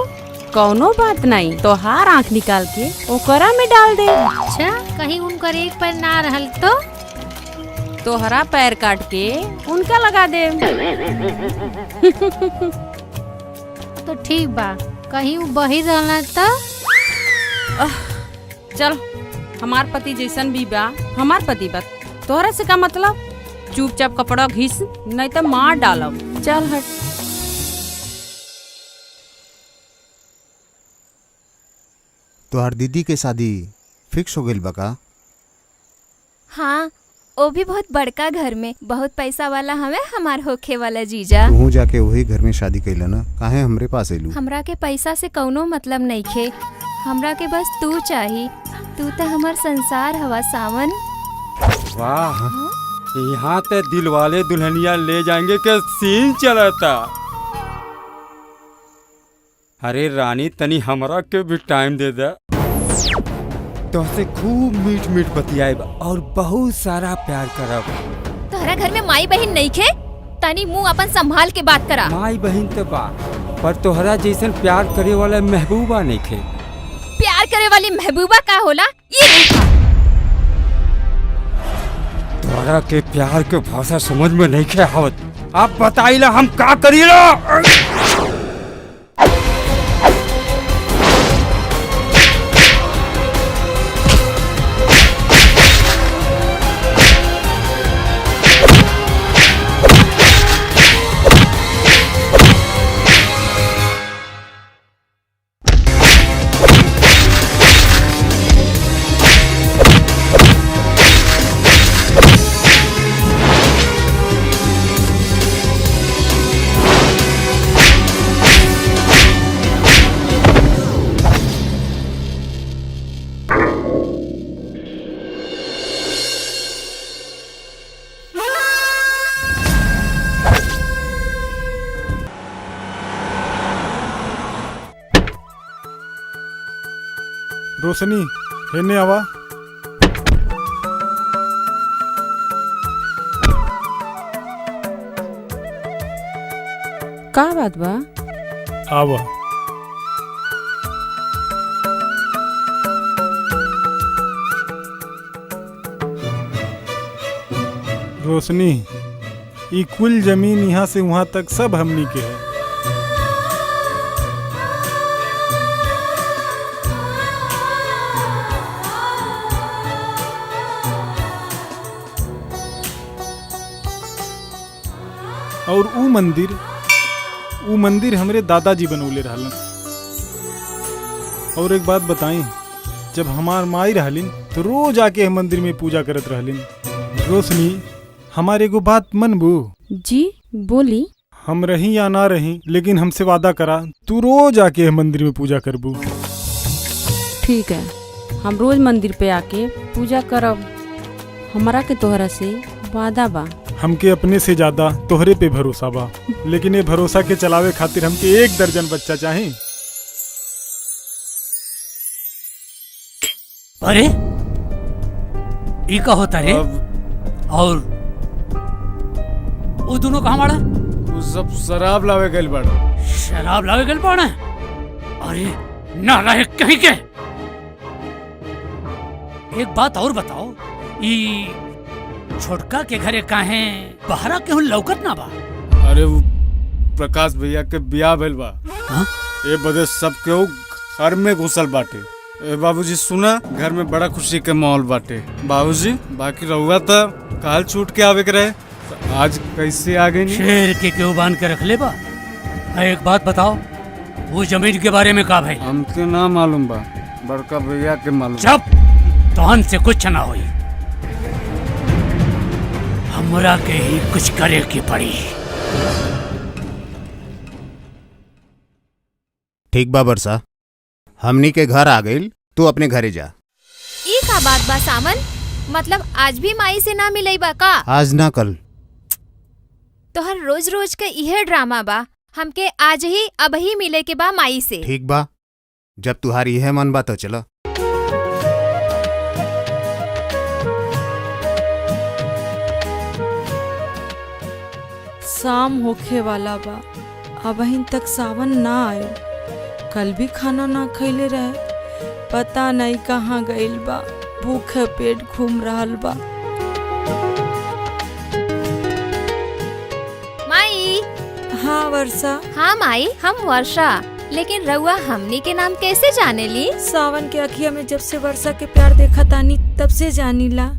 [SPEAKER 11] कौनो बात नहीं, तो हार आँख निकाल के ओकरा में डाल दे।
[SPEAKER 13] अच्छा, कहीं उनकर एक पैर ना रहल तो
[SPEAKER 11] हरा पैर काट के उनका लगा दे।
[SPEAKER 13] तो ठीक बा, कहीं वो बही रहना तो।
[SPEAKER 11] चल, हमार पति जैसन भी बा, हमार पति बा, तोहरा से का मतलब। चुपचाप कपड़ा घिस, नहीं तो मार डालब। चल हट।
[SPEAKER 6] तोहार दीदी के शादी फिक्स हो गइल बा का?
[SPEAKER 8] हाँ, वो भी बहुत बड़का घर में, बहुत पैसा वाला हमें हमार होखे वाला जीजा।
[SPEAKER 6] तू जाके वही घर में शादी कैला ना, काहे हमरे पास एलू?
[SPEAKER 8] हमरा के पैसा से कौनो मतलब नहीं खे, हमरा के बस तू चाही। तू तो हमार संसार हवा सावन।
[SPEAKER 1] वाह, यहाँ ते दिल वाले दुल्हनिया ले जाएंगे के सीन चलता। अरे रानी, तनी हमरा के भी टाइम दे दे। तो से खूब मीठ मीठ बतियाएब और बहुत सारा प्यार करब।
[SPEAKER 8] तोहरा घर में माई बहन नहीं खे, तनी मुंह अपन संभाल के बात करा।
[SPEAKER 1] माई बहन तो बा, पर तोहरा जैसन प्यार करे वाला महबूबा नहीं खे।
[SPEAKER 8] प्यार करे वाली महबूबा का होला ये?
[SPEAKER 1] तोहरा के प्यार के भाषा समझ में नहीं खे आवत। आप बताइला हम का करीला?
[SPEAKER 3] रोशनी, हेने आवा।
[SPEAKER 11] का बात बा?
[SPEAKER 3] आवा। रोशनी, ई कुल जमीन यहाँ से वहाँ तक सब हमनी के है। और ऊ मंदिर हमरे दादाजी बनौले रहलन। और एक बात बताई, जब हमार माई रहलिन तो रोज आके मंदिर में पूजा करत रहलिन। रोशनी, हमारे एगो बात मनबू?
[SPEAKER 11] जी बोली।
[SPEAKER 3] हम रही या ना रही, लेकिन हमसे वादा करा तू रोज आके मंदिर में पूजा करबू।
[SPEAKER 11] ठीक है, हम रोज मंदिर पे आके पूजा करब। हमारा के तोहरा से वादा बा।
[SPEAKER 3] हमके अपने से ज्यादा तोहरे पे भरोसा बा, लेकिन ये भरोसा के चलावे खातिर हमके 1 दर्जन बच्चा चाहिए।
[SPEAKER 4] अरे ई का होता रे? और वो दोनों कहाँ बाड़ा?
[SPEAKER 3] वो सब शराब लावे गइल बाड़ा।
[SPEAKER 4] शराब लावे गइल बाड़ा? अरे नालायक कहीं के। एक बात और बताओ, ई छोटका के घरे काहे बहरा केहू लौकत ना बा?
[SPEAKER 3] अरे वो प्रकाश भैया के बियाह भइल बा।
[SPEAKER 4] हाँ?
[SPEAKER 3] ए बदे सब केहू घर में घुसल बाटे। ए बाबूजी सुना, घर में बड़ा खुशी के माहौल बाटे। बाबूजी, बाकी रहुआ तो काल छूट के आवे के रहे, तो आज कैसे आ गई?
[SPEAKER 4] शेर के क्यों बांध के रख ले बा? एक बात बताओ, वो जमीन के बारे में का भाई?
[SPEAKER 3] हमके ना मालूम बा, बड़का भैया के मालूम।
[SPEAKER 4] चुप, तोहन से कुछ ना होई। हमरा के ही कुछ करे की पड़ी।
[SPEAKER 6] ठीक बा बरसा, हमनी के घर आ गइल, तू अपने घरे जा।
[SPEAKER 8] ई का बात बा सावन? मतलब आज भी माई से ना मिलई बा का?
[SPEAKER 6] आज ना कल।
[SPEAKER 8] तोहर रोज रोज का इहे ड्रामा बा। हमके आज ही अब ही मिले के बा माई से।
[SPEAKER 6] ठीक बा, जब तुहारी यह मन बा तो चलो।
[SPEAKER 11] शाम होखे वाला बा, अबहिन तक सावन ना आए। कल भी खाना ना खैले रहे, पता नहीं कहाँ गइल बा। भूखे पेट घूम रहल बा।
[SPEAKER 8] माई।
[SPEAKER 11] हाँ वर्षा।
[SPEAKER 8] हाँ माई, हम वर्षा। लेकिन रउआ हमनी के नाम कैसे जाने ली?
[SPEAKER 11] सावन के अखिया में जब से वर्षा के प्यार देखा तानी तब से जानीला।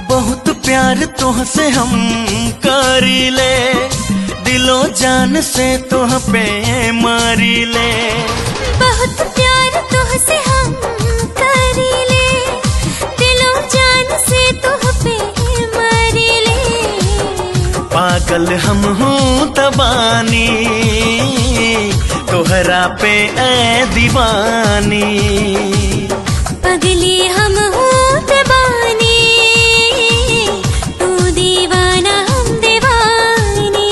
[SPEAKER 9] बहुत प्यार तोहसे हम करीले, दिलो जान से तोह पे मारीले।
[SPEAKER 10] बहुत प्यार तुझसे हम करीले, दिलो जान से तुह पे मरीले।
[SPEAKER 9] पागल हम हूँ तबानी, तोहरा पे ऐ दीवानी।
[SPEAKER 10] पगली हम हूँ दीवानी, तू दीवाना हम दीवानी।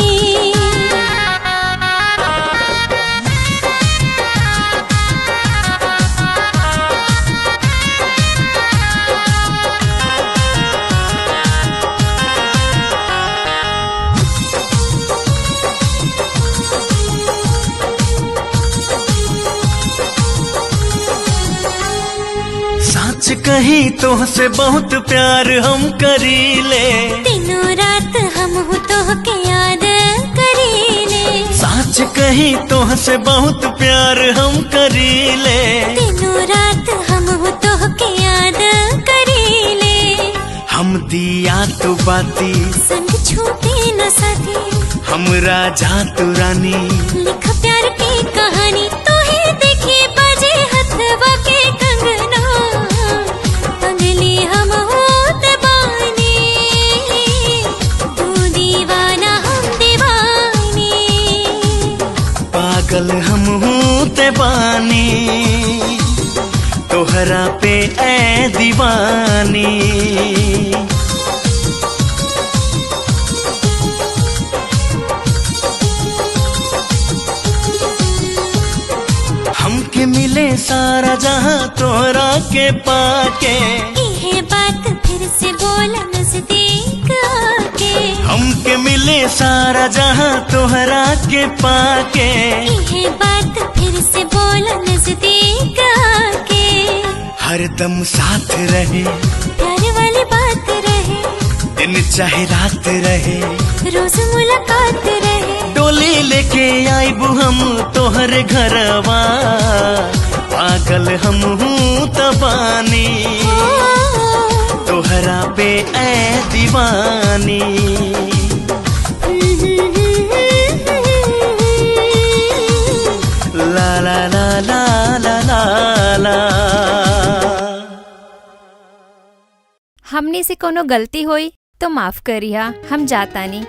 [SPEAKER 9] सच कहीं तोहसे बहुत प्यार हम करीले,
[SPEAKER 10] दिनों रात हम हूँ तोह के याद करीले।
[SPEAKER 9] सच कहीं तोहसे बहुत प्यार हम करीले।
[SPEAKER 10] दिनों रात हम हूँ तोह के याद करीले।
[SPEAKER 9] हम दिया तो बाती,
[SPEAKER 10] संग छूटे न साथी,
[SPEAKER 9] हमरा जा तू रानी।
[SPEAKER 10] लिख प्यार की कहानी, तोहे देखी बजे हथवा के कंगना। पगली हम हूँ दीवानी, तू दीवाना हम दीवानी।
[SPEAKER 9] पागल हम हूँ दीवानी, तोहरा पे ऐ दीवानी। हमके मिले सारा जहां तोहरा के पाके।
[SPEAKER 10] ये बात फिर से बोला नजदीक आके।
[SPEAKER 9] हमके मिले सारा जहां तोहरा के पाके।
[SPEAKER 10] ये बात फिर से बोला नजदीक आके।
[SPEAKER 9] हरदम साथ रहे,
[SPEAKER 10] प्यार वाली बात रहे,
[SPEAKER 9] दिन चाहे रात रहे,
[SPEAKER 10] रोज मुलाकात रहे।
[SPEAKER 9] डोली लेके आईबू हम तोहरे घरवा। पागल हम हूँ तबानी, तोहरा पे ऐ दीवानी। ला ला ला ला ला ला ला।
[SPEAKER 8] हमने से कोनो गलती होई तो माफ करिया, हम जाता नहीं।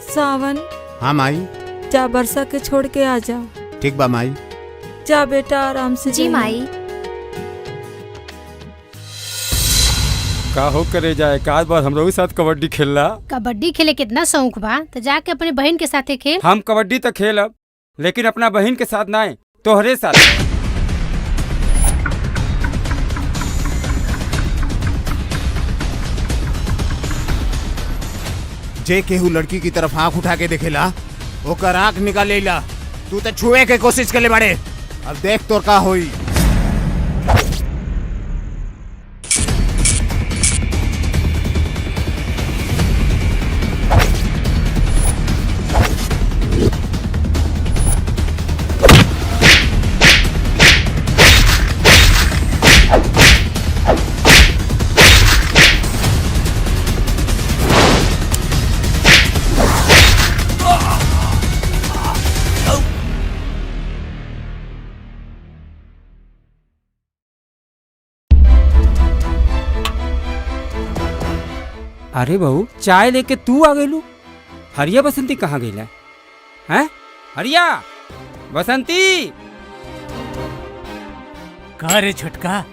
[SPEAKER 11] सावन।
[SPEAKER 6] हाँ माई।
[SPEAKER 11] जा वर्षा के छोड़ के आ जा।
[SPEAKER 6] ठीक बा माई।
[SPEAKER 11] जा बेटा आराम से।
[SPEAKER 8] जी माई।
[SPEAKER 1] का हो करे जाए, एक आध बार हमरो के साथ कबड्डी खेलला।
[SPEAKER 13] कबड्डी खेले कितना शौक बा, तो जाके अपने बहन के साथे खेल।
[SPEAKER 1] हम कबड्डी तो खेलब, लेकिन अपना बहन के साथ ना, तोहरे साथ।
[SPEAKER 6] जे केहू लड़की की तरफ आंख उठा के देखेला, ओकर आंख निकालेला। तू तो छुए के कोशिश करे बाड़े, अब देख तोर का होई।
[SPEAKER 1] अरे बहू, चाय लेके तू आ गइलू। हरिया बसंती कहाँ गइला? हैं? हरिया बसंती।
[SPEAKER 4] का रे छोटका,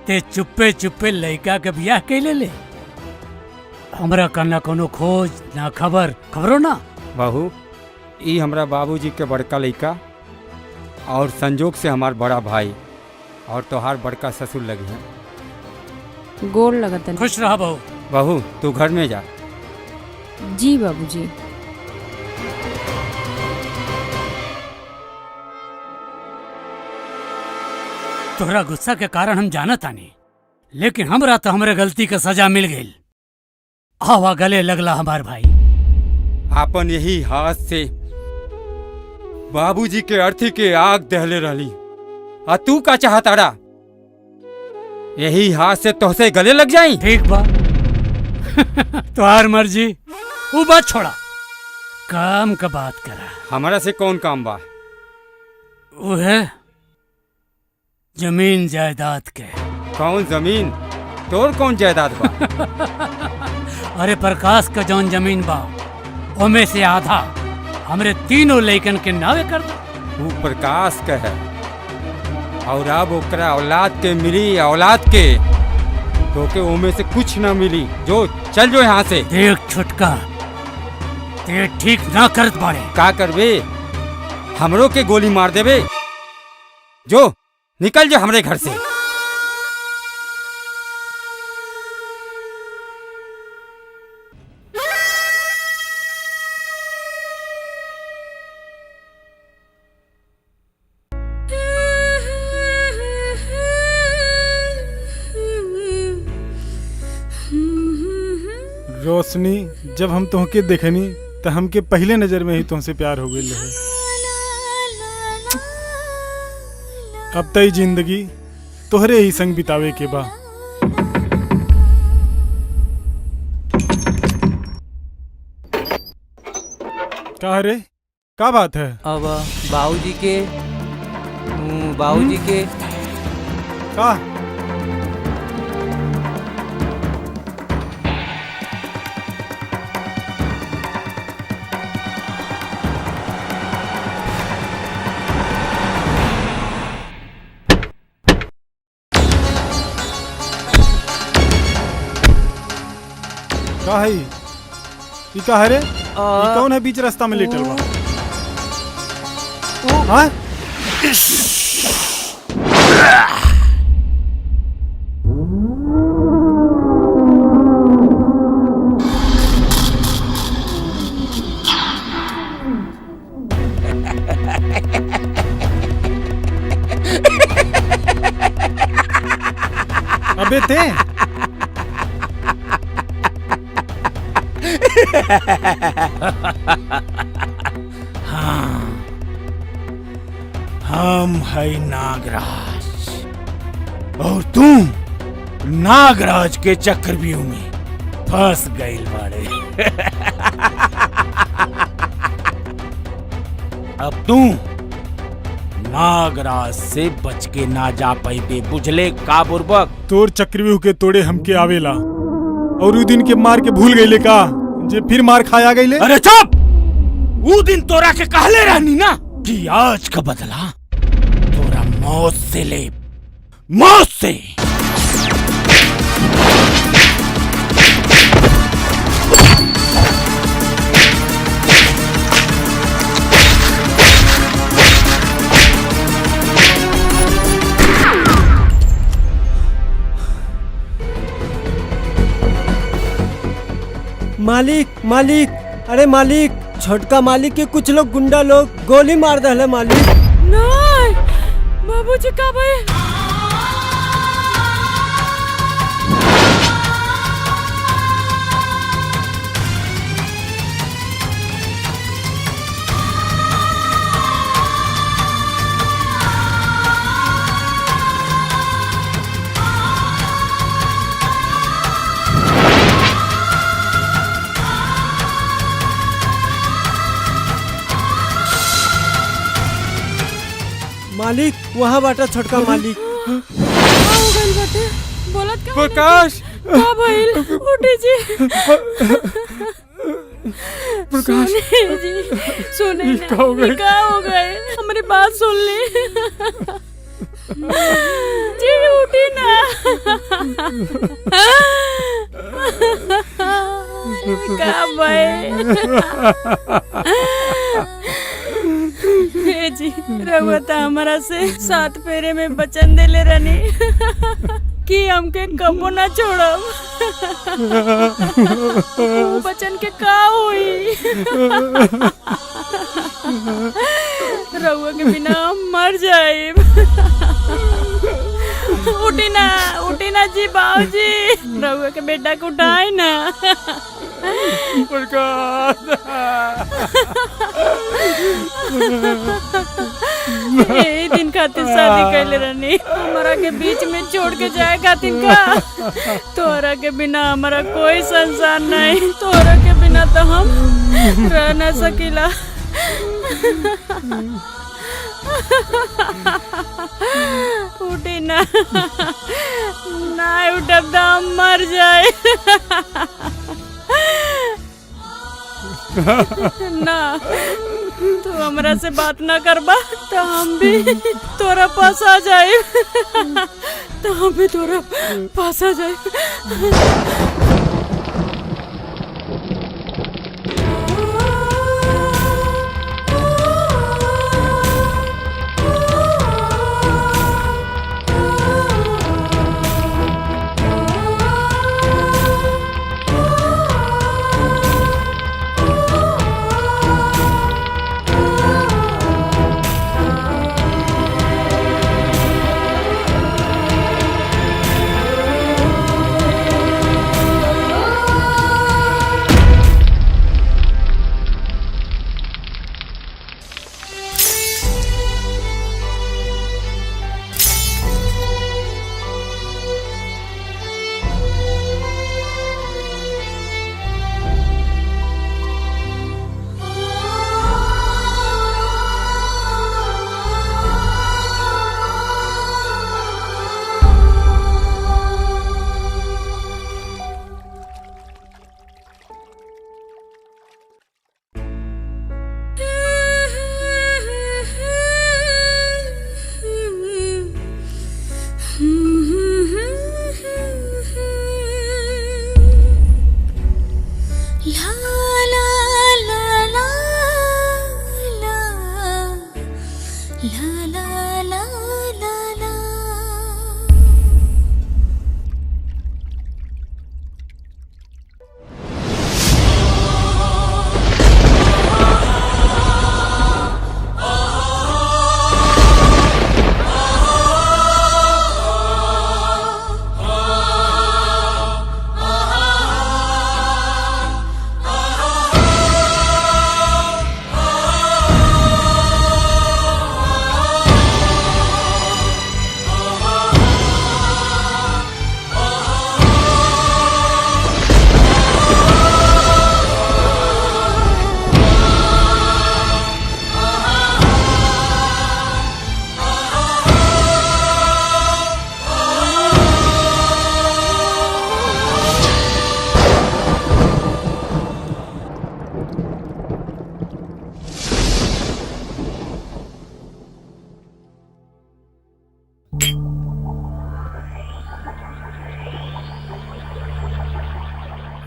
[SPEAKER 4] ते चुप्पे चुप्पे लड़का के बियाह कैले ले। हमरा का ना कोनो खोज ना खबरो ना।
[SPEAKER 1] बहू ई हमरा बाबूजी के बड़का लड़का और संजोग से हमार बड़ा भाई और तोहार बड़का ससुर लगे हैं।
[SPEAKER 11] गोड़ लगतन।
[SPEAKER 4] खुश रहा बहू।
[SPEAKER 1] बहू तू घर में जा।
[SPEAKER 11] जी बाबूजी।
[SPEAKER 4] तोहरा गुस्सा के कारण हम जानत आनी, लेकिन हमरा तो हमरे गलती का सजा मिल गई। आवा गले लगला हमार भाई।
[SPEAKER 1] आपन यही हाथ से बाबूजी के अर्थी के आग दहले रहली, आ तू का चाहताड़ा यही हाथ से तोहसे गले लग जाई?
[SPEAKER 4] ठीक बा तुम्हार मर्जी। वो बात छोड़ा, काम का बात करा।
[SPEAKER 1] हमारा से कौन काम बा?
[SPEAKER 4] वो है जमीन जायदाद के।
[SPEAKER 1] कौन जमीन? तोर कौन जायदाद बा?
[SPEAKER 4] अरे प्रकाश का जौन जमीन बा ओमे से आधा हमरे तीनों लइकन के नावे कर दो।
[SPEAKER 1] वो प्रकाश का है और अब ओकरा औलाद के मिली, औलाद के तो के ओमे से कुछ ना मिली। जो चल जो यहाँ से।
[SPEAKER 4] देख छुटका, ते ठीक ना करत बाड़े।
[SPEAKER 1] का करबे? हमरो के गोली मार देबे? जो निकल जा हमरे घर से।
[SPEAKER 3] रोशनी, जब हम तुहके देखनी तो हमके पहले नजर में ही तुमसे प्यार हो गई है। अब तई जिंदगी तोहरे ही संग बितावे के बा। का रे, का बात है?
[SPEAKER 5] अब बाबूजी के
[SPEAKER 3] का का है? ई का है रे? ई कौन है बीच रास्ता में लेटल बा? हाँ? अबे ते
[SPEAKER 2] हाँ, हम है नागराज और तुम नागराज के चक्रव्यूह में फंस गई बाड़े। अब तुम नागराज से बच के ना जा पाइबे, बुझले का बुर्बक?
[SPEAKER 3] तोर चक्रव्यूह के तोड़े हमके आवेला और उ दिन के मार के भूल गईले का जे फिर मार खाया गईले?
[SPEAKER 2] अरे चुप! वो दिन तोरा के कहले रहनी ना कि आज का बदला तोरा मौत से ले, मौत से।
[SPEAKER 7] मालिक, मालिक, अरे मालिक, छोटका मालिक के कुछ लोग गुंडा लोग गोली मार दहले मालिक।
[SPEAKER 11] नहीं, बाबूजी का भाई?
[SPEAKER 7] मालिक वहाँ बाटा छोटका मालिक।
[SPEAKER 11] बोलत का
[SPEAKER 1] प्रकाश,
[SPEAKER 11] का भइल? उठी जी।
[SPEAKER 1] प्रकाश,
[SPEAKER 11] सुने
[SPEAKER 1] क्या हो गए?
[SPEAKER 11] क्या हो गए? हमारी बात सुन ले जी, उठी ना। का भाई हे जी रहुआ तो हमारा से 7 फेरे में वचन देले रहनी कि हमके कबो ना छोड़ब। वचन के का हुई? रहुआ के बिना हम मर जाए। उठी ना जी बाबूजी, रहुआ के बेटा को उठाए ना। यही दिन खातिर शादी कैले रहनी, हमारा के बीच में छोड़ के जाए खातिर का? तोहरा के बिना हमारा कोई संसार नहीं, तोहरा के बिना तो हम रह न सकीला। उठी ना, ना उठब तो हम मर जाए। ना तू हमरा से बात ना करबा तो हम भी तोरा पास आ जाए। तो हम भी तोरा पास आ जाए।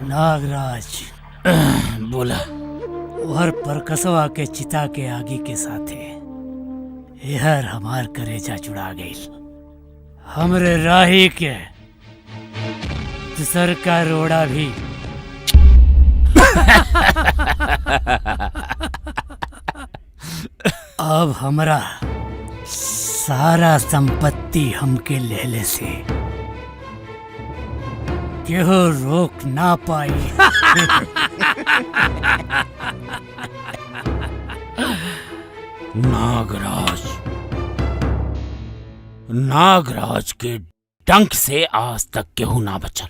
[SPEAKER 4] नागराज बोला हर परकसवा के चिता के आगे के साथे यहर हमार करेजा जुड़ा गई। हमरे राही के दूसर का रोड़ा भी अब हमरा सारा संपत्ति हमके लेले से केहो रोक ना पाई।
[SPEAKER 2] नागराज के डंक से आज तक केहू ना बचल।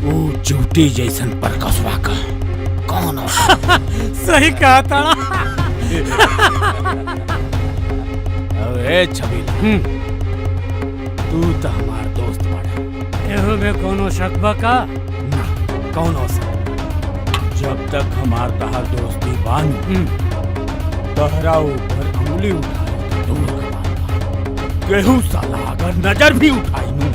[SPEAKER 2] वो चूटी जैसन परकसवा का कौन हो?
[SPEAKER 4] सही कहा था।
[SPEAKER 2] अरे छबीला, तू तो हमार दोस्त बड़ा।
[SPEAKER 4] एहो में कोनो शक बा का?
[SPEAKER 2] ना कौनो शक। जब तक हमार तहार दोस्ती बानी तहरा ऊपर उंगली उठाए तो दूर केहू साला अगर नजर भी उठाई नू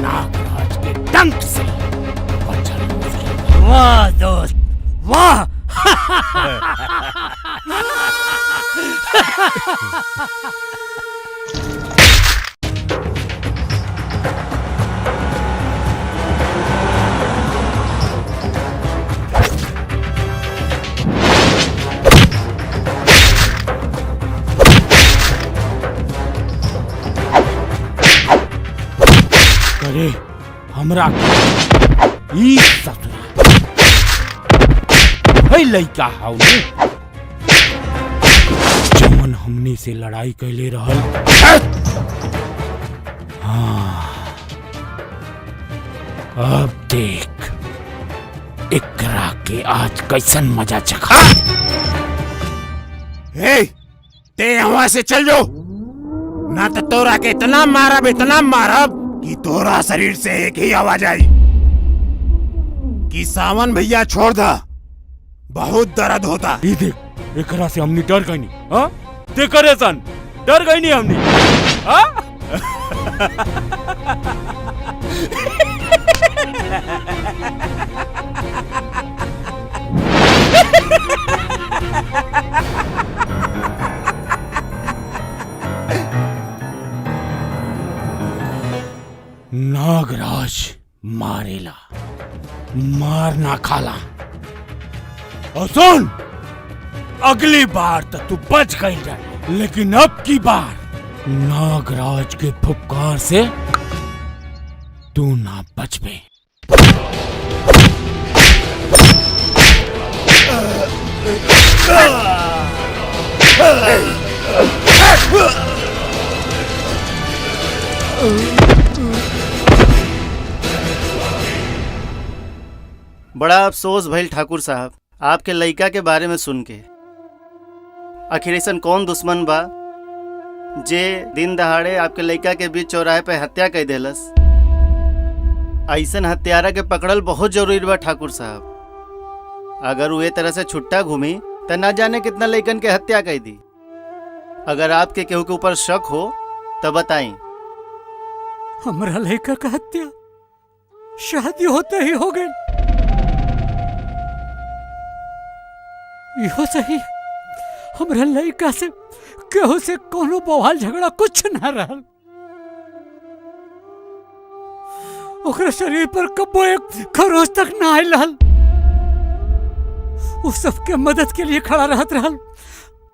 [SPEAKER 2] नागराज के डंक से बचल मुश्किल।
[SPEAKER 4] वाह दोस्त वाह।
[SPEAKER 2] करे हमरा ई सपना है लइका हाउ ने जमन हमनी से लड़ाई कैले रहल। हाँ अब देख एकरा के आज कैसन मजा चखा।
[SPEAKER 6] हे ते यहाँ से चल जाओ, ना तो तोरा के इतना मारब कि तोरा शरीर से एक ही आवाज आई कि सावन भैया छोड़ दा, बहुत दर्द होता।
[SPEAKER 2] ये देख एकरा से हमनी डर गई नहीं। हाँ ते करे सन डर गई नहीं हमनी। हाँ नागराज मारेला मार ना खाला। और सुन अगली बार तो तू बच गई जाए, लेकिन अब की बार नागराज के फुफकार से तू ना बचबे।
[SPEAKER 15] बड़ा अफसोस भइल ठाकुर साहब आपके लइका के बारे में सुन के। आखिर ऐसन कौन दुश्मन बा जे दिन दहाड़े आपके लइका के बीच चौराहे पे हत्या कर देलस। ऐसन हत्यारा के पकड़ल बहुत जरूरी बा ठाकुर साहब। अगर वो तरह से छुट्टा घूमी तो ना जाने कितना लइकन के हत्या कर दी। अगर आपके केहू के ऊपर शक हो तो बताई।
[SPEAKER 4] हमारा लड़का का हत्या शादी होते ही हो गई। यो सही हमरा लड़का से केहू से कोनो बवाल झगड़ा कुछ ना रहल। ओकरा शरीर पर कबो एक खरोच तक ना आयल रहल। वो सबके मदद के लिए खड़ा रहत रहल,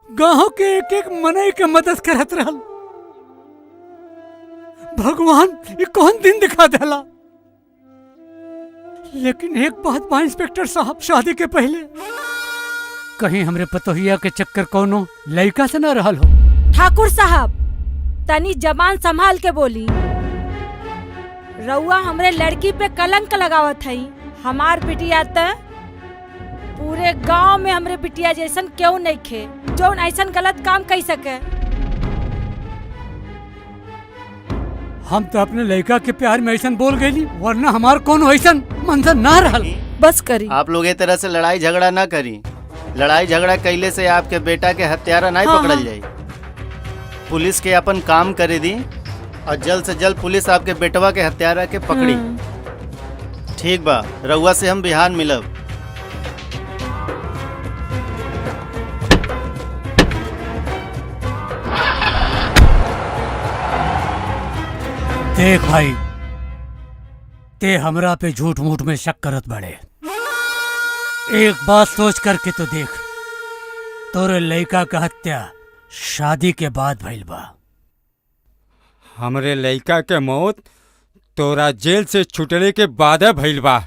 [SPEAKER 4] गांव के एक एक मनई के मदद करत रहल। भगवान ये कौन दिन दिखा देला। लेकिन एक बात बा इंस्पेक्टर साहब, शादी के पहले कहीं हमरे पतोहिया के चक्कर कोनो लड़का से न रहल हो।
[SPEAKER 12] ठाकुर साहब तनी जबान संभाल के बोली। रउआ हमरे लड़की पे कलंक लगावत हई। हमार बिटिया त पूरे गांव में हमरे बिटिया जैसन क्यों नहीं खे जो ऐसन गलत काम कर सके।
[SPEAKER 4] हम तो अपने लड़का के प्यार में ऐसा बोल गई, वरना हमार कोनो ऐसा मंजर ना रहल।
[SPEAKER 12] बस करी।
[SPEAKER 15] आप लोग ए तरह से लड़ाई झगड़ा ना करी। लड़ाई झगड़ा कैले से आपके बेटा के हत्यारा नहीं पकड़ल जाई। पुलिस के अपन काम करे दी और जल्द से जल्द पुलिस आपके बेटवा के हत्यारा के पकड़ी। ठीक बा, रउआ से हम बिहान मिलब।
[SPEAKER 4] देख भाई, ते हमरा पे झूठ मूठ में शक करत बड़े। एक बात सोच करके तो देख, तोरे लड़का का हत्या शादी के बाद भइल बा।
[SPEAKER 1] हमरे लड़का के मौत तोरा जेल से छुटले के बाद भइल बा।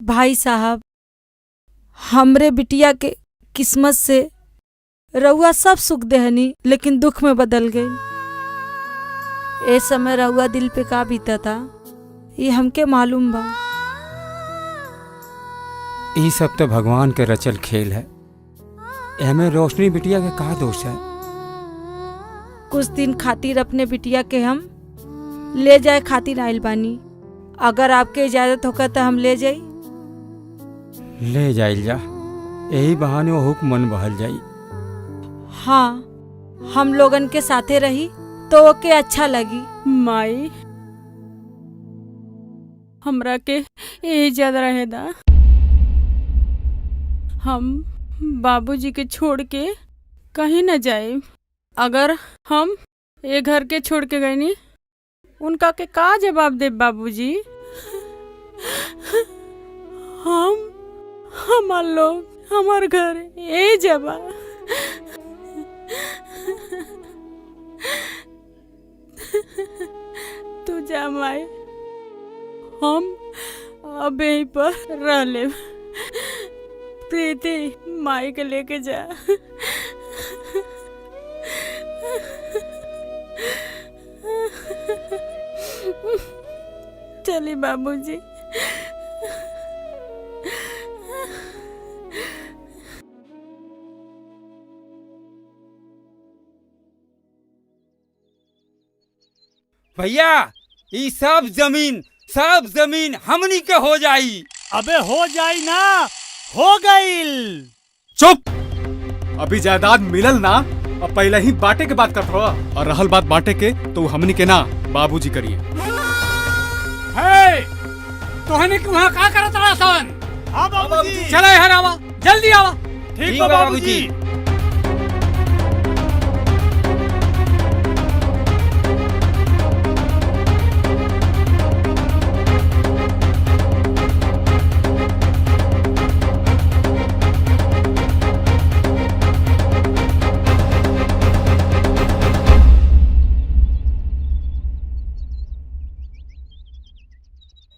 [SPEAKER 12] भाई साहब हमरे बिटिया के किस्मत से रउआ सब सुख देहनी, लेकिन दुख में बदल गई। ए समय रउआ दिल पे का बीता था ये हमके मालूम बा।
[SPEAKER 1] ये सब तो भगवान के रचल खेल है। एमे रोशनी बिटिया के का दोष है।
[SPEAKER 12] कुछ दिन खातिर अपने बिटिया के हम ले जाए खातिर आइल बानी। अगर आपके इजाजत होकर तो हम ले जाई।
[SPEAKER 1] ले जाइल जा, यही बहाने वो हुक मन बहल जाई।
[SPEAKER 12] हाँ, हम लोगन के साथे रही तो ओके अच्छा लगी।
[SPEAKER 11] माई हमरा के यही याद रहेदा। हम बाबूजी के छोड़ के कहीं न जाए। अगर हम ये घर के छोड़ के गए नी, उनका के का जवाब दे बाबूजी? हमार लोग, हमार घर ये जबा। तू जा माई, हम अब यहीं पर रह ले। प्रीति माई के लेके जा। चली बाबूजी।
[SPEAKER 1] भैया ये सब जमीन हमनी के हो जाई।
[SPEAKER 2] अबे हो जाई ना, हो गईल।
[SPEAKER 3] चुप, अभी जायदाद मिलल ना, अब पहले ही बांटे के बात करत रहो। और रहल बात बांटे के तो हमनी के ना बाबूजी करिए।
[SPEAKER 4] हे, तोहनी के वहाँ का करत रहा सन?
[SPEAKER 2] हाँ बाबूजी।
[SPEAKER 4] चला यहाँ आवा, जल्दी आवा।
[SPEAKER 2] ठीक है बाबूजी।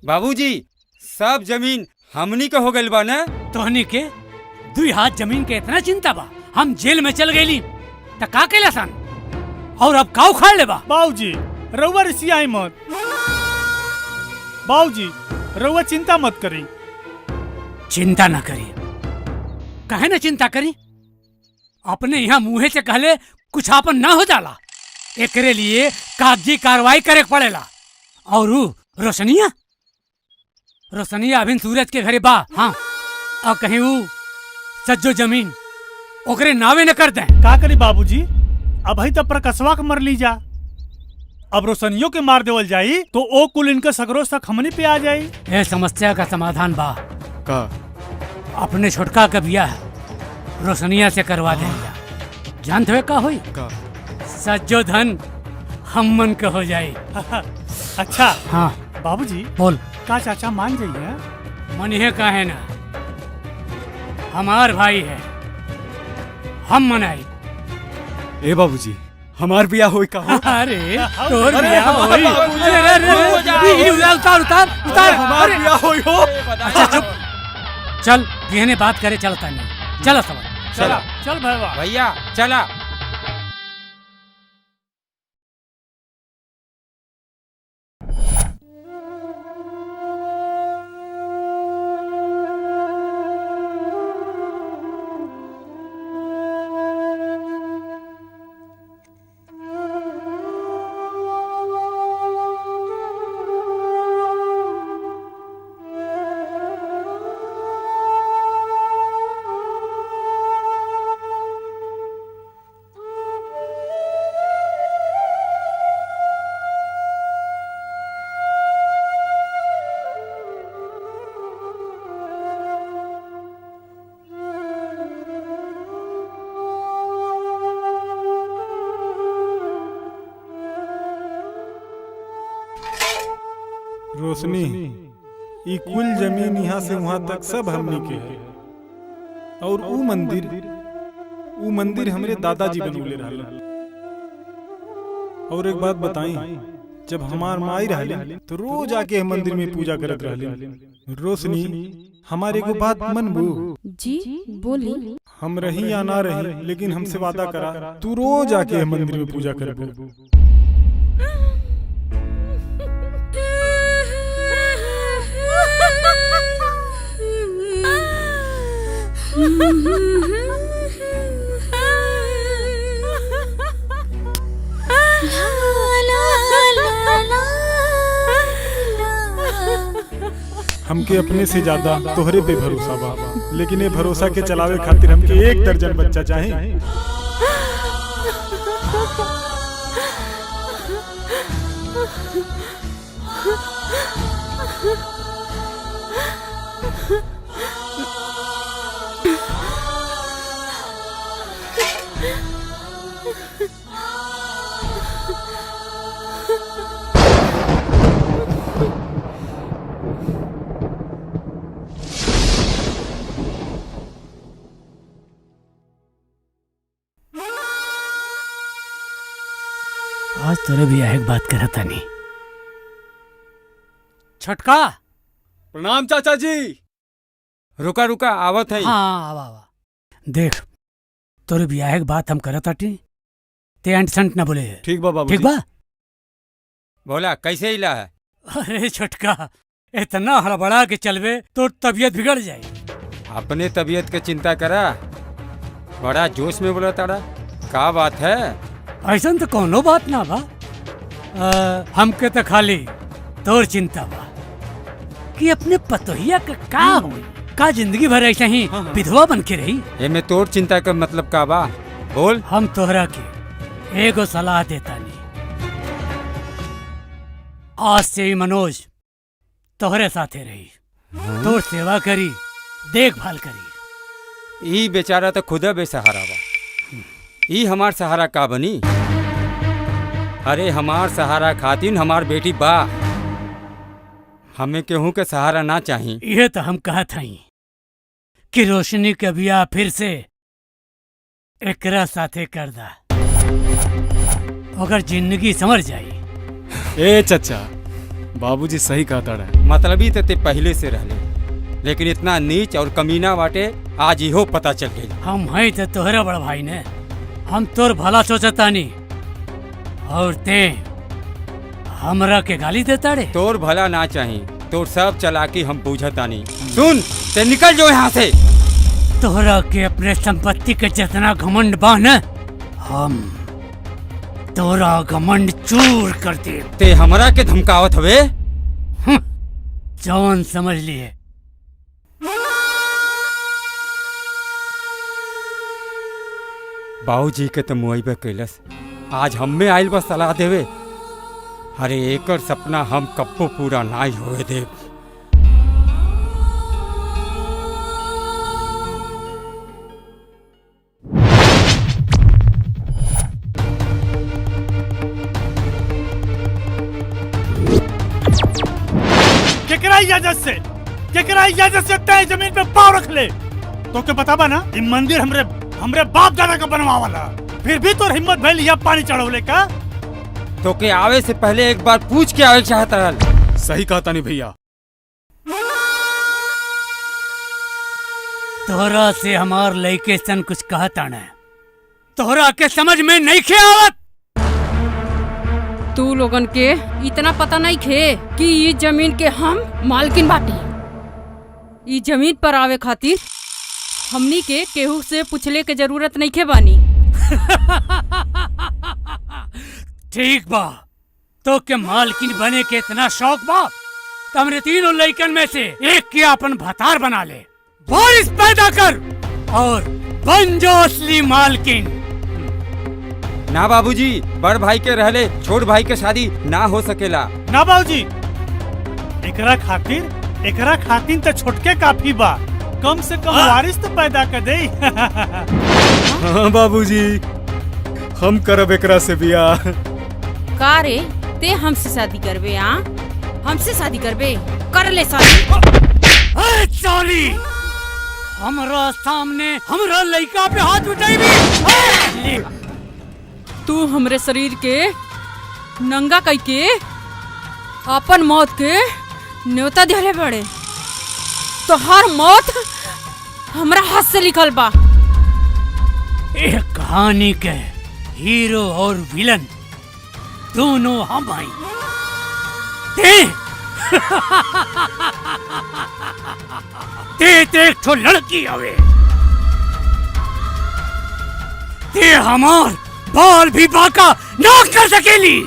[SPEAKER 1] बाबूजी सब जमीन हमनी के हो गइल बा ना।
[SPEAKER 4] तोहनी के 2 हाथ जमीन के इतना चिंता बा? हम जेल में चल गईली त का कैला सन? और अब का उखाड़ ले बा?
[SPEAKER 2] बाबूजी रउआ रिसियाई मत। बाबूजी रउआ चिंता मत करी।
[SPEAKER 4] चिंता ना करी? काहे ना चिंता करी? अपने यहाँ मुँहे से कहले कुछ आपन ना हो जाला। एकरे लिए कागजी कार्रवाई करे पड़ेला। और रोशनिया अभी सूरज के घरे बा। हाँ, और कहीं सज्जो जमीन ओकरे नावे न कर दे।
[SPEAKER 2] का करी बाबूजी, अब ही तब प्रकसवा के मर ली जा। अब रोशनियों के मार देवल जाई तो ओ कुल इनके सगरों तक हमनी पे आ जाई।
[SPEAKER 4] ये समस्या का समाधान बा
[SPEAKER 3] का?
[SPEAKER 4] अपने छोटका का बियाह रोशनिया से करवा देंगे। जानते हुए का होई?
[SPEAKER 3] का?
[SPEAKER 4] सज्जो धन हम मन के हो जाए।
[SPEAKER 2] अच्छा
[SPEAKER 4] हाँ
[SPEAKER 2] बाबूजी
[SPEAKER 4] बोल।
[SPEAKER 2] का चाचा मान जाइए?
[SPEAKER 4] मन है का है ना, हमार भाई है, हम मनाई।
[SPEAKER 3] ए बाबूजी हमार बियाह होई का हो?
[SPEAKER 4] अरे तोर बियाह होई। उतार
[SPEAKER 3] हमार बियाह होई हो।
[SPEAKER 4] अच्छा चुप, चल गहने बात करे। चलता नहीं, चलो सब
[SPEAKER 1] चला।
[SPEAKER 2] चल
[SPEAKER 1] भैया चला।
[SPEAKER 16] रोशनी, ई कुल जमीन यहाँ से वहाँ तक सब हमनी के है। और ऊ मंदिर हमरे दादाजी बनौले रहला। और एक बात बताई, जब हमार माई रहले तो रोज आके हम मंदिर में पूजा करत रहले। रोशनी, हमारे को बात मनबू?
[SPEAKER 11] जी बोली।
[SPEAKER 16] हम रही या ना रही, लेकिन हमसे वादा करा तू रोज आके हम मंदिर में पूजा करबू। हमके अपने से ज्यादा तोहरे पे भरोसा बा, लेकिन ये भरोसा के चलावे खातिर हमके 1 दर्जन बच्चा चाहे।
[SPEAKER 4] आज तोरे भी एक बात करा था नहीं। छटका
[SPEAKER 3] प्रणाम चाचा जी।
[SPEAKER 1] रुका रुका आवत है।
[SPEAKER 4] हाँ आवा आवा। देख तोरे भी एक बात हम करत हटी, ते अंट संट न बोले।
[SPEAKER 3] ठीक बा बाबूजी।
[SPEAKER 4] ठीक बा।
[SPEAKER 1] बोला कैसे इला है?
[SPEAKER 4] अरे छटका इतना हड़बड़ा के चलवे तो तबीयत बिगड़ जाए।
[SPEAKER 1] अपने तबीयत के चिंता करा, बड़ा जोश में बोला तारा, का बात है?
[SPEAKER 4] ऐसा तो कोनो बात ना बा। हमके तो खाली तोर चिंता बा कि अपने पतोहिया का हुई, का जिंदगी भर ऐसा ही विधवा बन के रही।
[SPEAKER 1] ये में तोर चिंता का मतलब का बा? बोल।
[SPEAKER 4] हम तोहरा के एगो सलाह देता नहीं। आज से ही मनोज तोहरे साथे रही, तोर सेवा करी, देखभाल करी।
[SPEAKER 1] ई बेचारा तो खुदा बेसहारा बा, ई हमार सहारा का बनी? अरे हमार सहारा खातिन हमार बेटी बा, हमें केहू के सहारा ना चाहिए।
[SPEAKER 4] ये तो हम कहा था कि रोशनी के बिया फिर से एकरा साथे कर दा, अगर जिंदगी समझ जाई।
[SPEAKER 3] ए चचा, बाबूजी सही कहा ताड़ा।
[SPEAKER 1] मतलबी तो ते पहले से रहले, लेकिन इतना नीच और कमीना बाटे आज इहो पता चल गई।
[SPEAKER 4] हम है तो तोहरा बड़ा भाई ने, हम तोर भला सोचता नहीं और ते हमरा के गाली देता रे।
[SPEAKER 1] तोर भला ना चाहिए, तोर सब चालाकी हम बूझता नहीं। सुन, ते निकल जो यहाँ से।
[SPEAKER 4] तोहरा के अपने संपत्ति के जितना घमंड बा न, हम तोरा घमंड चूर कर दे।
[SPEAKER 1] ते हमरा के धमकावत हवे?
[SPEAKER 4] जौन समझ लिए।
[SPEAKER 1] बाबूजी के तो मुआइबे कैलस, आज हमें आइल बस सलाह देवे। अरे एकर सपना हम कब्बो पूरा ना होए देव।
[SPEAKER 2] केकरा इजाजत से तय जमीन पे पाँव रख ले। तो के बताबा ना, ये मंदिर हमरे बाप दादा का बनवावाला, फिर भी तोर हिम्मत भइल यहाँ पानी चढ़ौले का?
[SPEAKER 1] तो के आवे से पहले एक बार पूछ के आवे चाहता रहल।
[SPEAKER 3] सही कहा तानी भैया।
[SPEAKER 4] तोहरा से हमार लइके सन कुछ कहता न, तोहरा के समझ में नहीं खे आवत।
[SPEAKER 11] तू लोगन के इतना पता नहीं खे कि ये जमीन के हम मालकिन बाटी। ये जमीन पर आवे खातिर हमनी के केहू से पूछले के जरूरत नहीं खे बानी।
[SPEAKER 4] ठीक बा, तो के मालकिन बने के इतना शौक बा, हमरे तीनों लइकन में से एक के अपन भतार बना ले, वारिस पैदा कर और बन जो असली मालकिन।
[SPEAKER 1] ना बाबूजी, बड़ भाई के रहले छोट भाई के शादी ना हो सकेला।
[SPEAKER 2] ना बाबूजी, एकरा खातिर तो छोटके काफी बा, कम से कम वारिस तो पैदा कर दे।
[SPEAKER 3] हाँ बाबूजी, हम करब एकरा से बियाह।
[SPEAKER 11] का रे, ते हमसे शादी करबे? हमसे शादी करबे? कर ले शादी।
[SPEAKER 4] साली, हमरा सामने हमरा लइका पे हाथ उठाई।
[SPEAKER 11] तू हमरे शरीर के नंगा कई के अपन मौत के न्योता दिले बड़े, तो हर मौत हमरा हाथ से लिखल बा।
[SPEAKER 4] एक कहानी के हीरो और विलन दोनों हम आई। ते एक ठो लड़की आवे, ते हमार बाल भी बाका ना कर सकेली।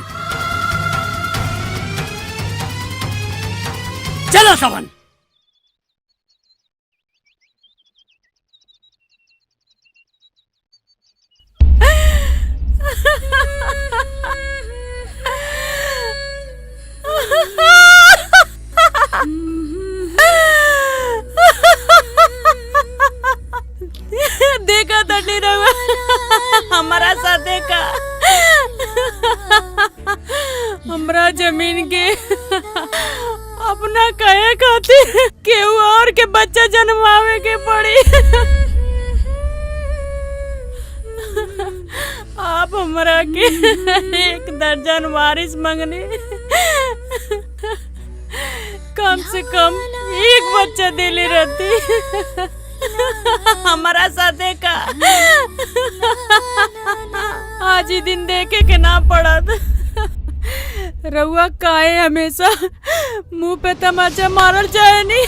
[SPEAKER 4] चलो सवन,
[SPEAKER 12] देखा तनी रहुआ हमारा साथ देखा हमरा जमीन के अपना कहे खातिर केहू और के बच्चा जन्मावे के पड़ी। आप हमरा के 1 दर्जन वारिस मंगने कम से कम 1 बच्चा देले रहती हमारा साथे का आज ही दिन देखे के ना पड़त। रउआ काहे हमेशा मुंह पे तमाचा मारल चाहे नहीं।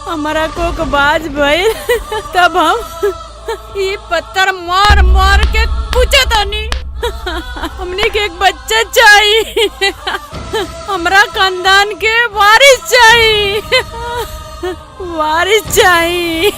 [SPEAKER 12] हमारा कोक बाज भइल तब हम ये पत्थर मार मार के पूछे तनी हमने के एक बच्चा चाहिए, हमरा खानदान के वारिस चाहिए, वारिस चाहिए।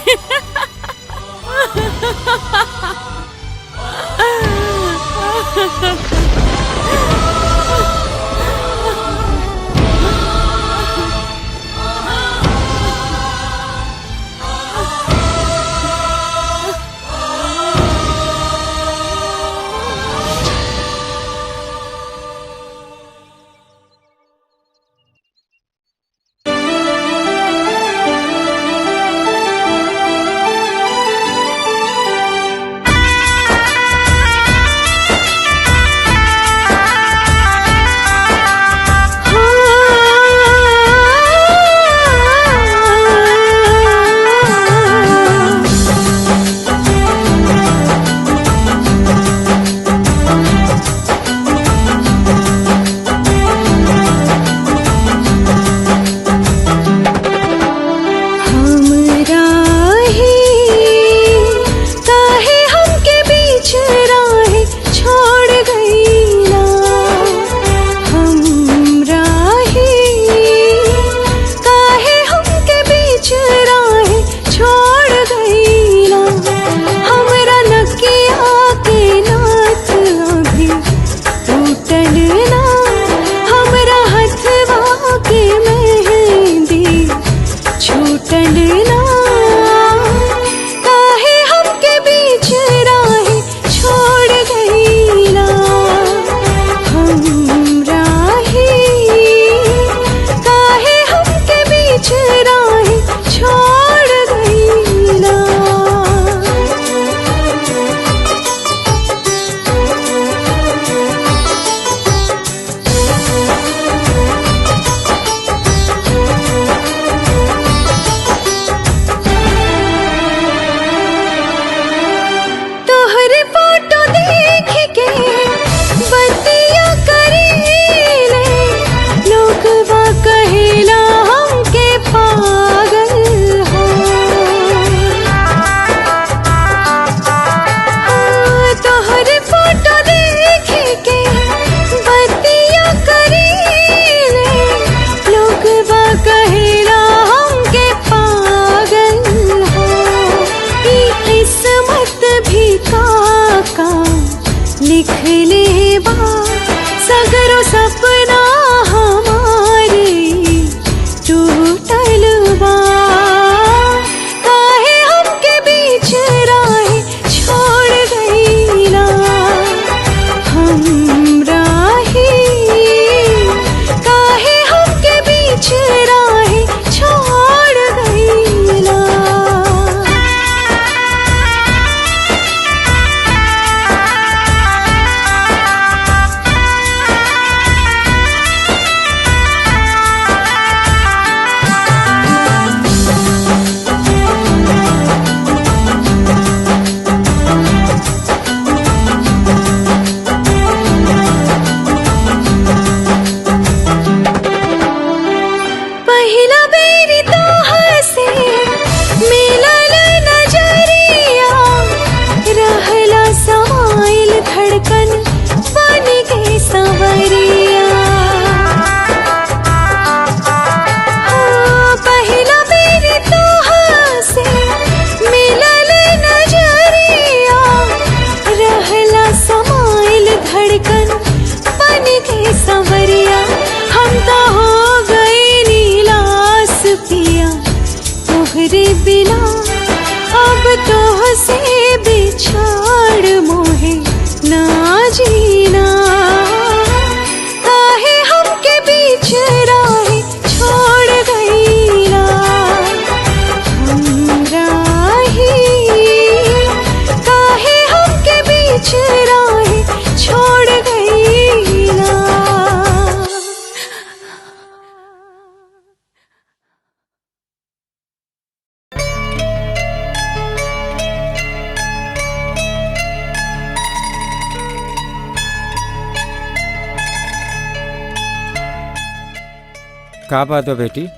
[SPEAKER 1] का बात है बेटी,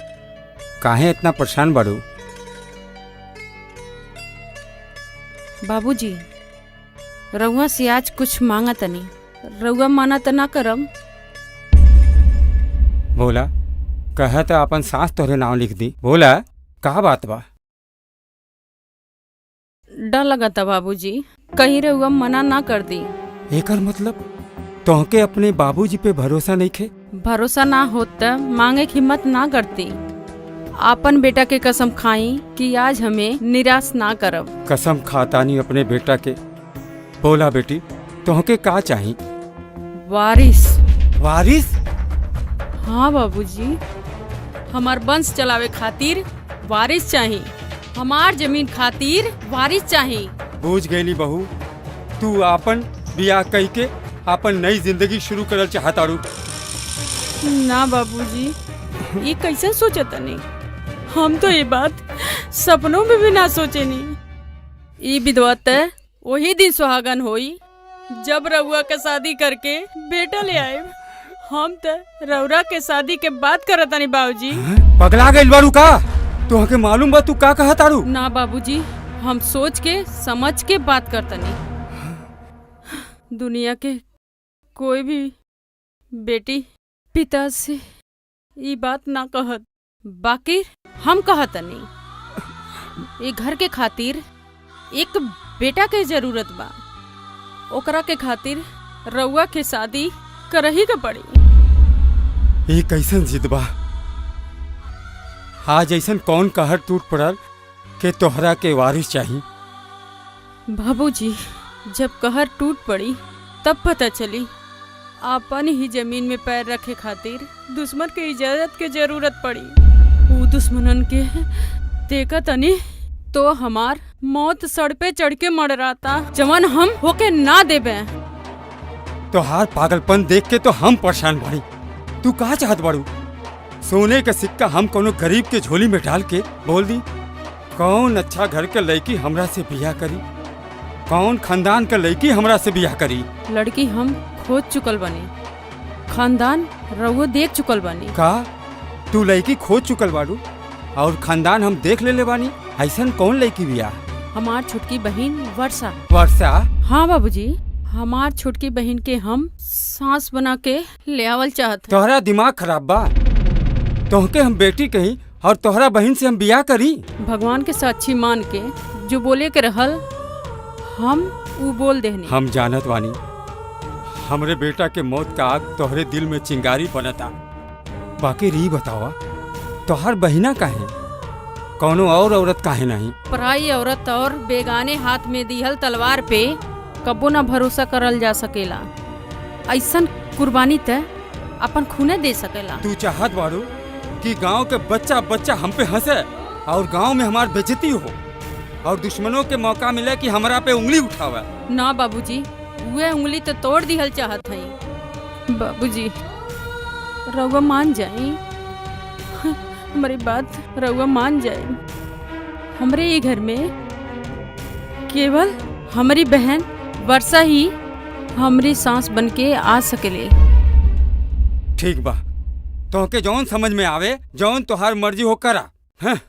[SPEAKER 1] काहे इतना परेशान बाड़ू?
[SPEAKER 11] बाबूजी, रउआ से आज कुछ मांगा तनी, रउआ माना त ना करम।
[SPEAKER 1] बोला, कहा तो अपन सास तोहरे नाम लिख दी। बोला, का बात बा?
[SPEAKER 11] डर लगा था बाबूजी, कहीं रउआ मना ना कर दी।
[SPEAKER 1] एकर मतलब तोहके अपने बाबूजी पे भरोसा नहीं खे?
[SPEAKER 11] भरोसा ना होत त मांगे की हिम्मत ना करती। आपन बेटा के कसम खाई कि आज हमें निराश ना करब।
[SPEAKER 1] कसम खाता नहीं अपने बेटा के। बोला बेटी, तोहके का चाही?
[SPEAKER 11] वारिस।
[SPEAKER 1] वारिस?
[SPEAKER 11] हाँ बाबूजी, हमार वंश चलावे खातिर वारिस चाहिए, हमार जमीन खातिर वारिस चाहिए।
[SPEAKER 1] बूझ गईली बहू, तू आपन बियाह कई के आपन नई जिंदगी शुरू करल चाहताड़ू।
[SPEAKER 11] ना बाबूजी, ये कैसे सोचा तनी? हम तो ये बात सपनों में भी ना सोचे नहीं। ये विधवा तय वही दिन सुहागन होई जब रउआ के शादी करके बेटा ले आए। हम तो रउरा के शादी के बात करत तनी बाबूजी।
[SPEAKER 1] पगला गइल बारू का? तोहके मालूम बा तू का कहताड़ू?
[SPEAKER 11] ना बाबूजी, हम सोच के समझ के बात करतनी। दुनिया के कोई भी बेटी पिता से ये बात ना कहत, बाकी हम कहतनी। ये घर के खातिर एक बेटा के जरूरत बा, ओकरा के खातिर रउआ के शादी करही के पड़ी।
[SPEAKER 1] ये कैसन जिद बा? आज ऐसन कौन कहर टूट पड़ल के तोहरा के वारिस चाहिए?
[SPEAKER 11] बाबूजी, जब कहर टूट पड़ी तब पता चली अपन ही जमीन में पैर रखे खातिर दुश्मन के इजाजत के जरूरत पड़ी। वो दुश्मनन के देखा तनी तो हमार मौत सड़ पे चढ़ के मर रहा था, जवन हम होके ना देबे।
[SPEAKER 1] तोहार पागलपन देख के तो हम परेशान बाड़ी। तू का चाहत बाड़ू? सोने का सिक्का हम कोनो गरीब के झोली में डाल के बोल दी कौन अच्छा घर के लड़की हमरा से बियाह करी, कौन खानदान के लड़की हमरा से बियाह करी?
[SPEAKER 11] लड़की हम खोज चुकल बनी, खानदान रउआ देख चुकल बानी।
[SPEAKER 1] का तू लड़की खोज चुकल बाड़ू और खानदान हम देख ले बानी? ऐसन कौन लड़की बियाह?
[SPEAKER 11] हमार छोटकी बहन वर्षा।
[SPEAKER 1] वर्षा?
[SPEAKER 11] हाँ बाबूजी, हमार छोटकी बहन के हम सांस बना के ले आवल चाहत।
[SPEAKER 1] तोहरा दिमाग खराब बा? तोहके हम बेटी कही और तोहरा बहन से हम बियाह करी?
[SPEAKER 11] भगवान के साक्षी मान के जो बोले के रहल हम वो बोल देहनी।
[SPEAKER 1] हम जानत वानी हमरे बेटा के मौत का आग तोहरे दिल में चिंगारी बनता। बाकी री बतावा, तोहर बहिना काहे, कौनो और औरत काहे नहीं?
[SPEAKER 11] पराई औरत और बेगाने हाथ में दिहल तलवार पे कबो ना भरोसा करल जा सकेला। ऐसन कुर्बानी त अपन खूने दे सकेला।
[SPEAKER 1] तू चाहत बाड़ू कि गांव के बच्चा बच्चा हम पे हंसे और गांव में हमार बेइज्जती हो और दुश्मनों के मौका मिले कि हमरा पे उंगली उठावे?
[SPEAKER 11] ना बाबूजी, वे उंगली तो तोड़ दिहल चाहत हई। बाबूजी, रउआ मान जाई, हमारी बात रउआ मान जाई। हमरे ये घर में केवल हमारी बहन वर्षा ही हमारी सांस बन के आ सकेले।
[SPEAKER 1] ठीक बा, तोहके जौन समझ में आवे, जौन तोहार मर्जी हो करा। हाँ?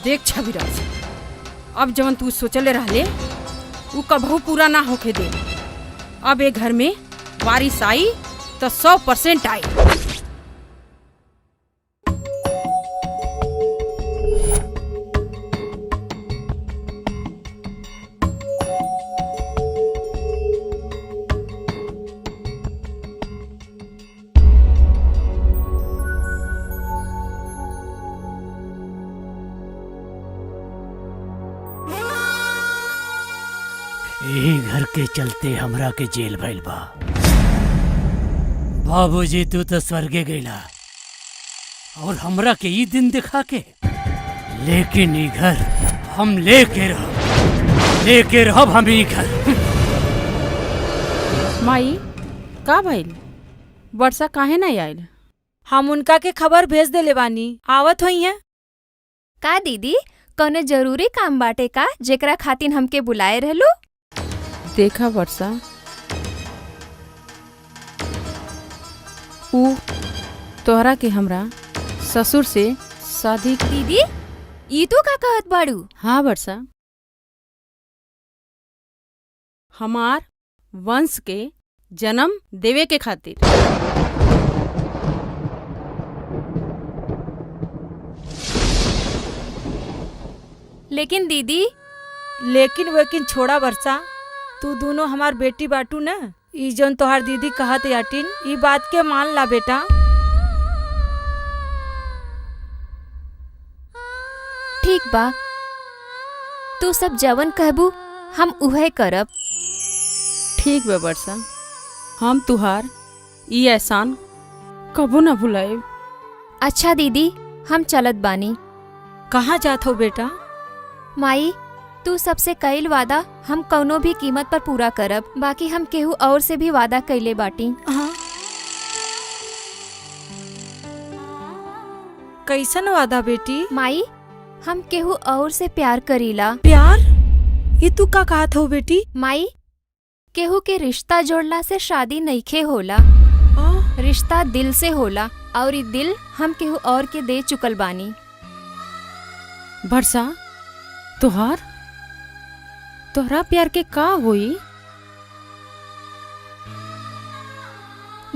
[SPEAKER 11] देख छविराज, अब जवन तू सोचले रहले वो कबहू पूरा ना होके दे। अब ये घर में वारिस आई तो 100% आई।
[SPEAKER 4] यही घर के चलते हमरा के जेल भइल बा। बाबूजी, तू तो स्वर्गे गईला और हमरा के ई दिन दिखा के, लेकिन ई घर हम लेके रहब हम ई घर।
[SPEAKER 11] माई, का भइल? वर्षा काहे नहीं आयल?
[SPEAKER 12] हम उनका के खबर भेज देले बानी, आवत होई है।
[SPEAKER 8] का दीदी, कोनो जरूरी काम बाटे का जेकरा खातिर हमके बुलाए रहलो?
[SPEAKER 11] देखा वर्षा, ऊ तोहरा के हमरा ससुर से शादी।
[SPEAKER 8] दीदी ई तो का कहत बाड़ू?
[SPEAKER 11] हाँ वर्षा, हमार वंश के जन्म देवे के खातिर।
[SPEAKER 8] लेकिन दीदी,
[SPEAKER 12] लेकिन छोड़ा वर्षा, तू दोनों हमार बेटी बाटू न। ई जौन तोहार दीदी कहत याटिन, ई बात के मान ला बेटा।
[SPEAKER 8] ठीक बा, तू सब जवन कहबू हम उहे करब।
[SPEAKER 11] ठीक बा वर्षा, हम तुहार ई एहसान कबो न भुलाएब।
[SPEAKER 8] अच्छा दीदी, हम चलत बानी।
[SPEAKER 12] कहाँ जात हो बेटा?
[SPEAKER 8] माई, तू सबसे कईल वादा हम कौनो भी कीमत पर पूरा करब। बाकी हम केहू और से भी वादा कइले बाटी।
[SPEAKER 12] हाँ। कैसन वादा बेटी?
[SPEAKER 8] माई, हम केहू और से प्यार करीला।
[SPEAKER 12] प्यार? ये तू का कहत हो बेटी?
[SPEAKER 8] माई, केहू के रिश्ता जोड़ला से शादी नइखे होला। रिश्ता दिल से होला, और ई दिल हम केहू और के दे चुकल बानी।
[SPEAKER 11] वर्षा, तोहरा प्यार के का होई?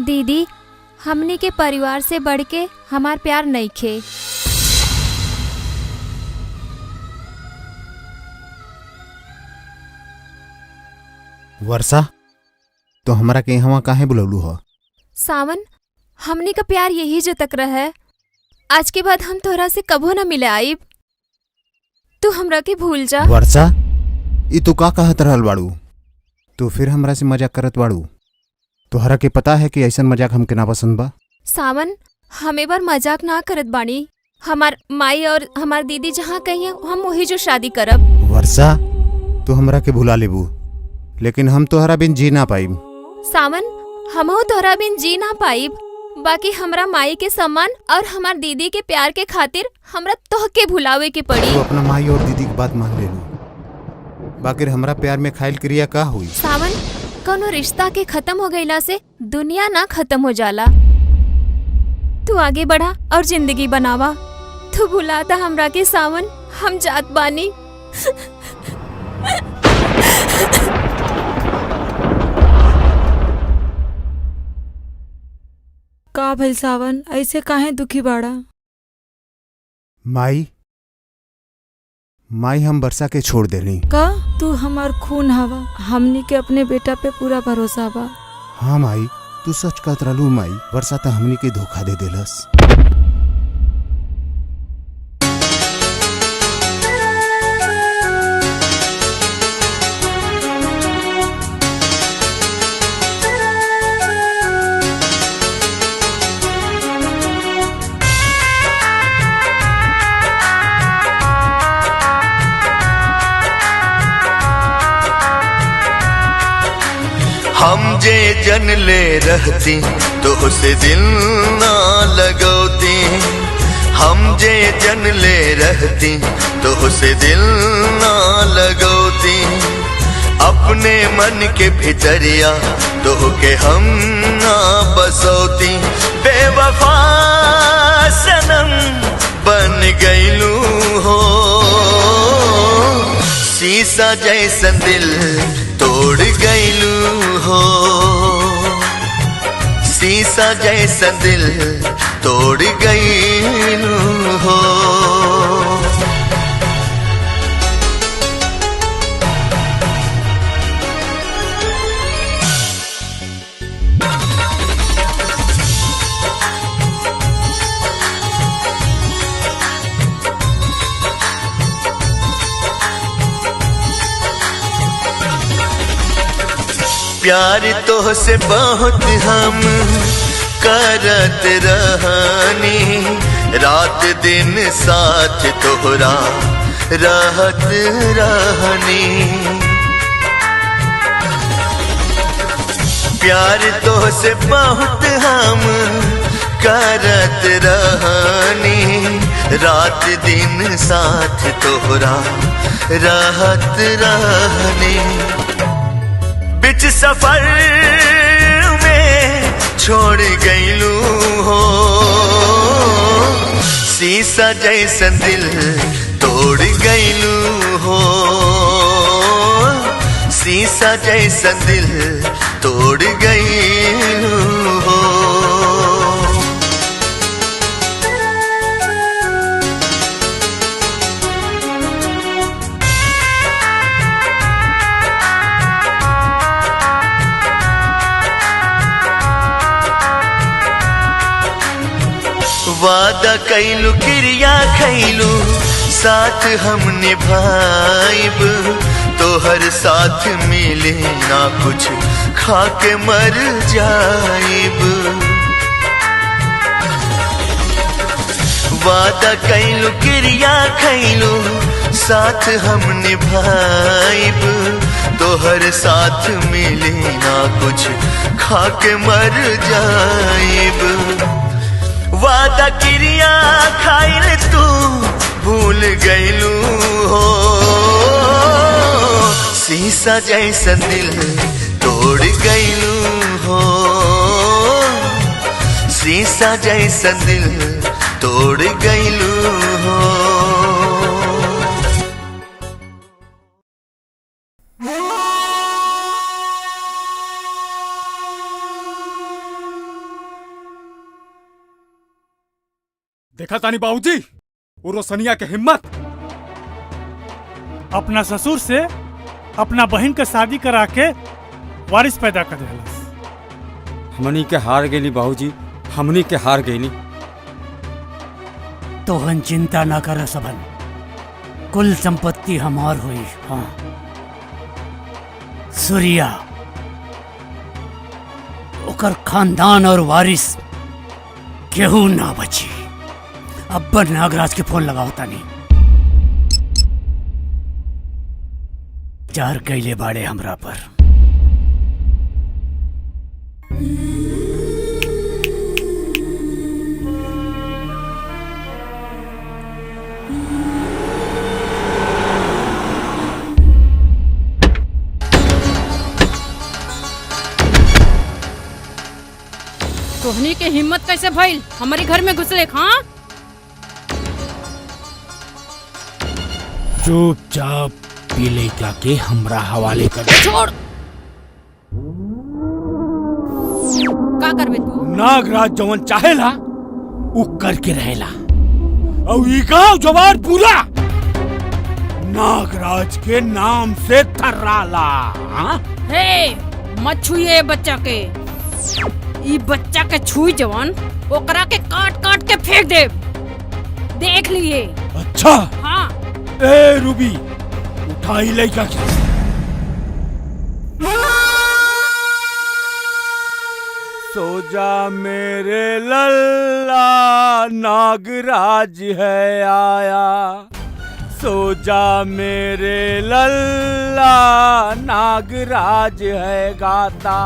[SPEAKER 8] दीदी, हमनी के परिवार से बढ़ के हमार प्यार नइखे।
[SPEAKER 6] वर्षा, तो हमरा के यहाँ काहे बुलौलू हो?
[SPEAKER 8] सावन, हमनी का प्यार यही जो तक रहे। आज के बाद हम तोहरा से कबो न मिले आइब। तू हमरा के भूल जा।
[SPEAKER 6] वर्षा, ई तू का कहत रहल बाड़ू? तू फिर हमरा से मजाक करत बाड़ू? तोहरा के पता है कि ऐसन मजाक हमके ना पसंद बा।
[SPEAKER 8] सावन, हम एक बार मजाक ना करत बानी। हमार माई और हमार दीदी जहाँ कही हम वही जो शादी करब।
[SPEAKER 6] वर्षा, तू हमरा के भुला लेबू, लेकिन हम तोहरा बिन जी ना पाइब।
[SPEAKER 8] सावन, हमहू तोहरा बिन जी ना पाइब। बाकी हमरा माई के सम्मान और हमार दीदी के प्यार के खातिर हमरा तोहके भुलावे के पड़ी।
[SPEAKER 6] तू अपना माई और दीदी की बात मान ले लू, बाकी हमरा प्यार में खाइल क्रिया का हुई?
[SPEAKER 8] सावन, कोनो रिश्ता के खत्म हो गईला से दुनिया ना खत्म हो जाला। तू आगे बढ़ा और जिंदगी बनावा। तू भुलाता हमरा के सावन, हम जात बानी।
[SPEAKER 12] का भइल सावन, ऐसे काहे दुखी बाड़ा?
[SPEAKER 6] माई, हम वर्षा के छोड़ देनी।
[SPEAKER 12] का तू हमार खून हवा, हमनी के अपने बेटा पे पूरा भरोसा बा।
[SPEAKER 6] हाँ माई, तू सच कहत रहलू माई। वर्षा तो हमनी के धोखा दे देलस।
[SPEAKER 9] हम जे जन ले रहती तो से दिल ना लगौती। हम जे जन ले रहती तो से दिल ना लगौती। अपने मन के भितरिया तो के हम ना बसौती। बेवफा सनम बन गईलू हो, शीशा जैसन दिल तोड़ गईलू हो। शीशा जैसा दिल तोड़ गईलू हो। प्यार तो से बहुत हम करत रहनी। रात दिन साथ तोहरा रहत रहनी। प्यार तो से बहुत हम करत रहनी। रात दिन साथ तोहरा रहत रहनी। बिच सफर में छोड़ गईलू हो, शीशा जैसन दिल तोड़ गईलू हो, शीशा जैसन दिल तोड़ गईलू हो। वादा कैलू क्रिया खैलू साथ हम निभाइब, तोहर साथ मिले ना कुछ खाके मर जाइब। वादा कैलू क्रिया खैलू साथ हम निभाइब, तोहर साथ मिले ना कुछ खाके मर जाइब। वादा क्रिया खाइल तू भूल गईलू हो, शीशा जैसन दिल तोड़ गईलू हो, शीशा जैसन दिल तोड़ गईलू हो।
[SPEAKER 2] देखा तानी बाबूजी वो रोशनिया के हिम्मत।
[SPEAKER 16] अपना ससुर से अपना बहन के शादी करा के वारिस पैदा कर देलस।
[SPEAKER 1] हमनी के हार गईली बाबूजी, हमनी के हार गईली।
[SPEAKER 4] तोहन चिंता ना कर सबन, कुल संपत्ति हमार हुई। हाँ सूर्या ओकर खानदान और वारिस केहू ना बची। अब नागराज के फोन लगाओ तानी, चार कैले बाड़े हमरा पर।
[SPEAKER 11] तोहनी के हिम्मत कैसे भइल हमारे घर में घुसले? हाँ
[SPEAKER 2] चुपचाप पीले के हमरा हवाले कर दे।
[SPEAKER 11] छोड़। का करबे तू?
[SPEAKER 2] नागराज जवन चाहेला उ करके रहेला, और ई गांव जवार पूरा नागराज के नाम से थर्राला। हाँ?
[SPEAKER 11] हे मत छुइए बच्चा के। ई बच्चा के छुई जवान ओकरा के काट काट के फेंक दे, देख लिए।
[SPEAKER 2] अच्छा
[SPEAKER 11] हाँ।
[SPEAKER 2] ए रूबी उठाई लइका के। सो जा मेरे लल्ला नागराज है आया, सो जा मेरे लल्ला नागराज है गाता।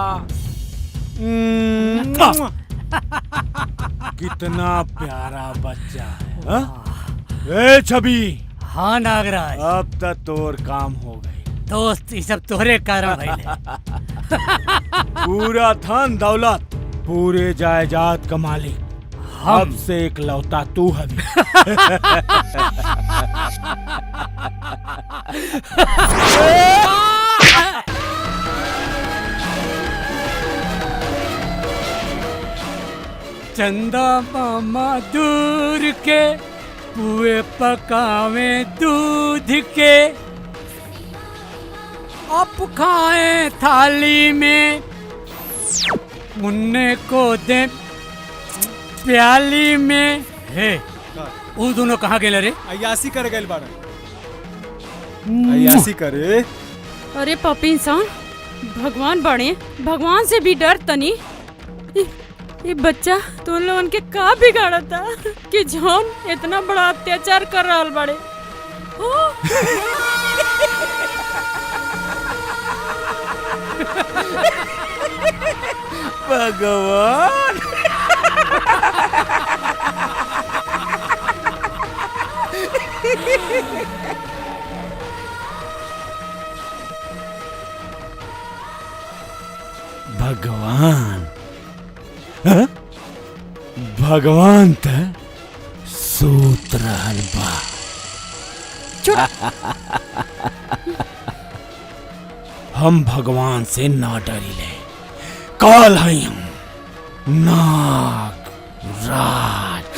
[SPEAKER 2] कितना प्यारा बच्चा है। हाँ? ए छवि।
[SPEAKER 4] हाँ नागराज,
[SPEAKER 2] अब तक तोर काम हो गई।
[SPEAKER 4] दोस्त ये सब तोहरे कारण भइले।
[SPEAKER 2] पूरा धन दौलत पूरे जायदाद का मालिक अब से इकलौता तू हबी।
[SPEAKER 4] चंदा मामा दूर के पुए पकावे दूध के, अब खाए थाली में, मुन्ने को दे प्याली में। हे वो दोनों कहाँ गए रे?
[SPEAKER 3] अयासी कर गए बाड़ा, अयासी करे।
[SPEAKER 11] अरे पपी इंसान, भगवान बड़े, भगवान से भी डर तनी। ये बच्चा तुम लोगन के का बिगाड़ा था कि जौन इतना बड़ा अत्याचार कर रहा बड़े।
[SPEAKER 2] भगवान। भगवान हाँ? भगवान त सूत रहल बा। हम भगवान से ना डरिले। काल हई हम नाग राज।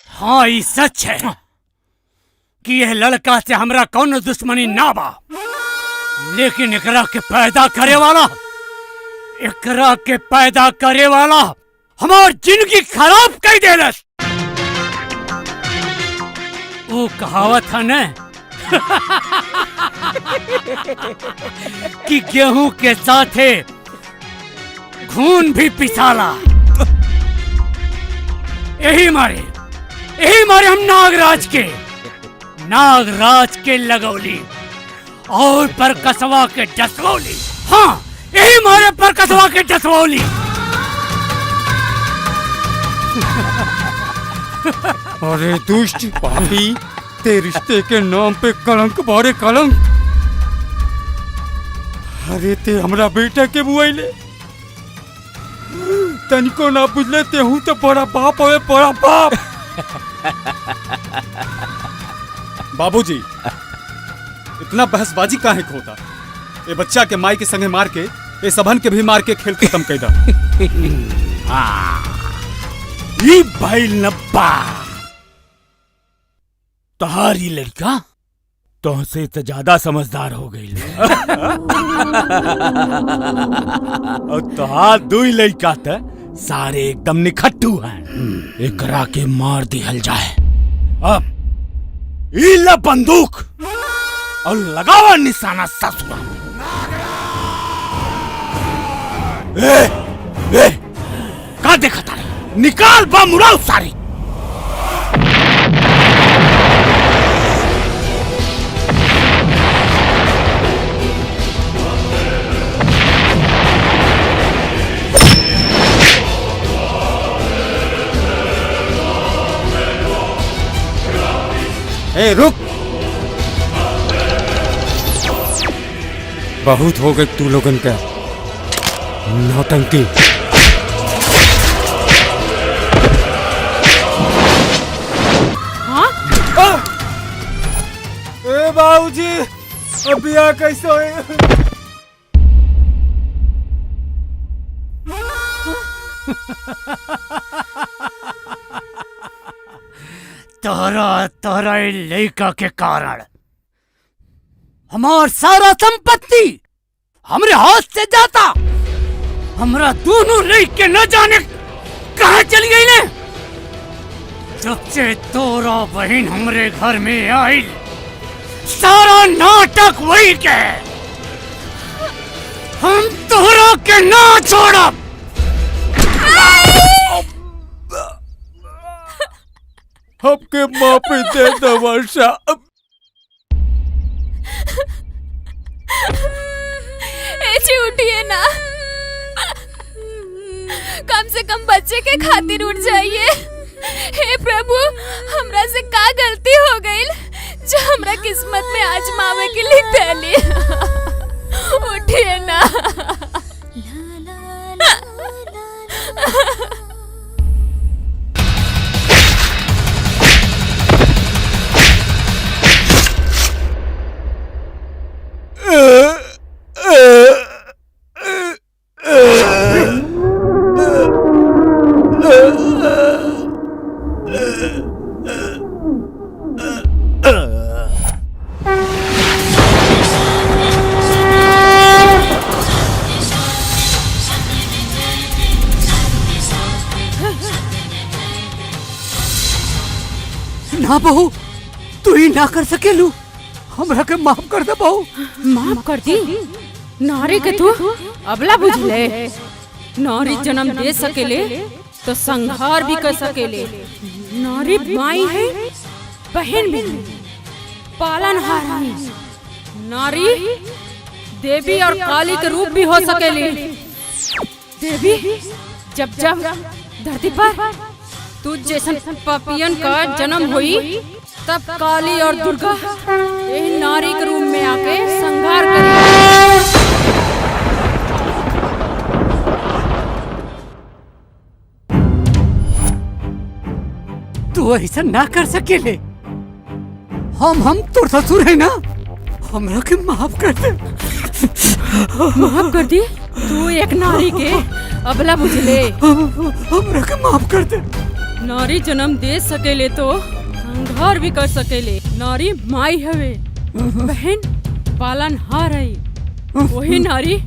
[SPEAKER 4] हाँ ये सच है कि यह लड़का से हमरा कौन दुश्मनी ना बा, लेकिन एकरा के पैदा करे वाला हमार जिंदगी खराब कर देलस। वो कहावत है न कि गेहूं के साथे खून भी पिसाला। यही मारे हम नागराज के लगौली और पर कसवा के डसवौली। हाँ यही मारे पर कसवा के डसवौली।
[SPEAKER 1] अरे दुष्ट पापी, ते रिश्ते के नाम पे कलंक बारे कलंक। अरे ते हमरा बेटा के बुआइले तनिको ना बुझले, ते हूँ तो बड़ा बाप है, बड़ा बाप।
[SPEAKER 3] बाबूजी इतना बहसबाजी काहे को होता? ये बच्चा के माई के संगे मार के ये सबन के भी मार के खेल खत्म कर दा।
[SPEAKER 2] ये भाई नब्बा तहारी लड़का तुमसे तो ज्यादा समझदार हो गई। और तुहार दुई लड़का तो सारे एकदम निखट्टू हैं। एकरा के मार दिहल जाए। अब इला बंदूक और लगावा निशाना ससुरा। ए का देखा था? निकाल बम उड़ाओ सारी।
[SPEAKER 1] ए रुक, बहुत हो गई तू लोगन का नौटंकी।
[SPEAKER 3] ए बाबूजी अब बिया कैसे होए?
[SPEAKER 4] तोरा लड़का के कारण हमार सारा संपत्ति हमरे हाथ से जाता। हमरा दोनों लड़के न जाने कहाँ चली गई ने। जब से तोरा बहन हमरे घर में आई, सारा नाटक वही के। हम तोरा के ना छोड़ब।
[SPEAKER 2] आपके माफी दे दो वर्षा।
[SPEAKER 8] ऐसे उठिए ना, कम से कम बच्चे के खातिर उठ जाइए। हे प्रभु, हमरा से का गलती हो गई जो हमरा किस्मत में आजमावे के लिए पहले। उठिए ना।
[SPEAKER 4] ना बहू, तू ही ना कर सकेलू। हमरा के माफ कर दे बहू।
[SPEAKER 11] माफ कर दी? नारी के तू अबला बुझले। नारी जन्म दे सकेले तो संहार भी कर सकेले। नारी माई है, बहन भी, पालनहार है। नारी देवी और काली के रूप भी हो सकेले। देवी जब जब धरती पर तू जैसन पापियन का जन्म हुई तब काली और दुर्गा यही नारी के रूप में आके संहार करेगी।
[SPEAKER 4] तू ऐसा ना कर सकेले। हम तो ससुर है ना, हमरा के माफ कर दे।
[SPEAKER 11] माफ कर दी? तू एक नारी के अबला बुझले।
[SPEAKER 4] हमरा के माफ कर दे।
[SPEAKER 11] नारी जन्म दे सकेले तो संहार भी कर सकेले। नारी माई हवे, बहन पालन हार है। वही नारी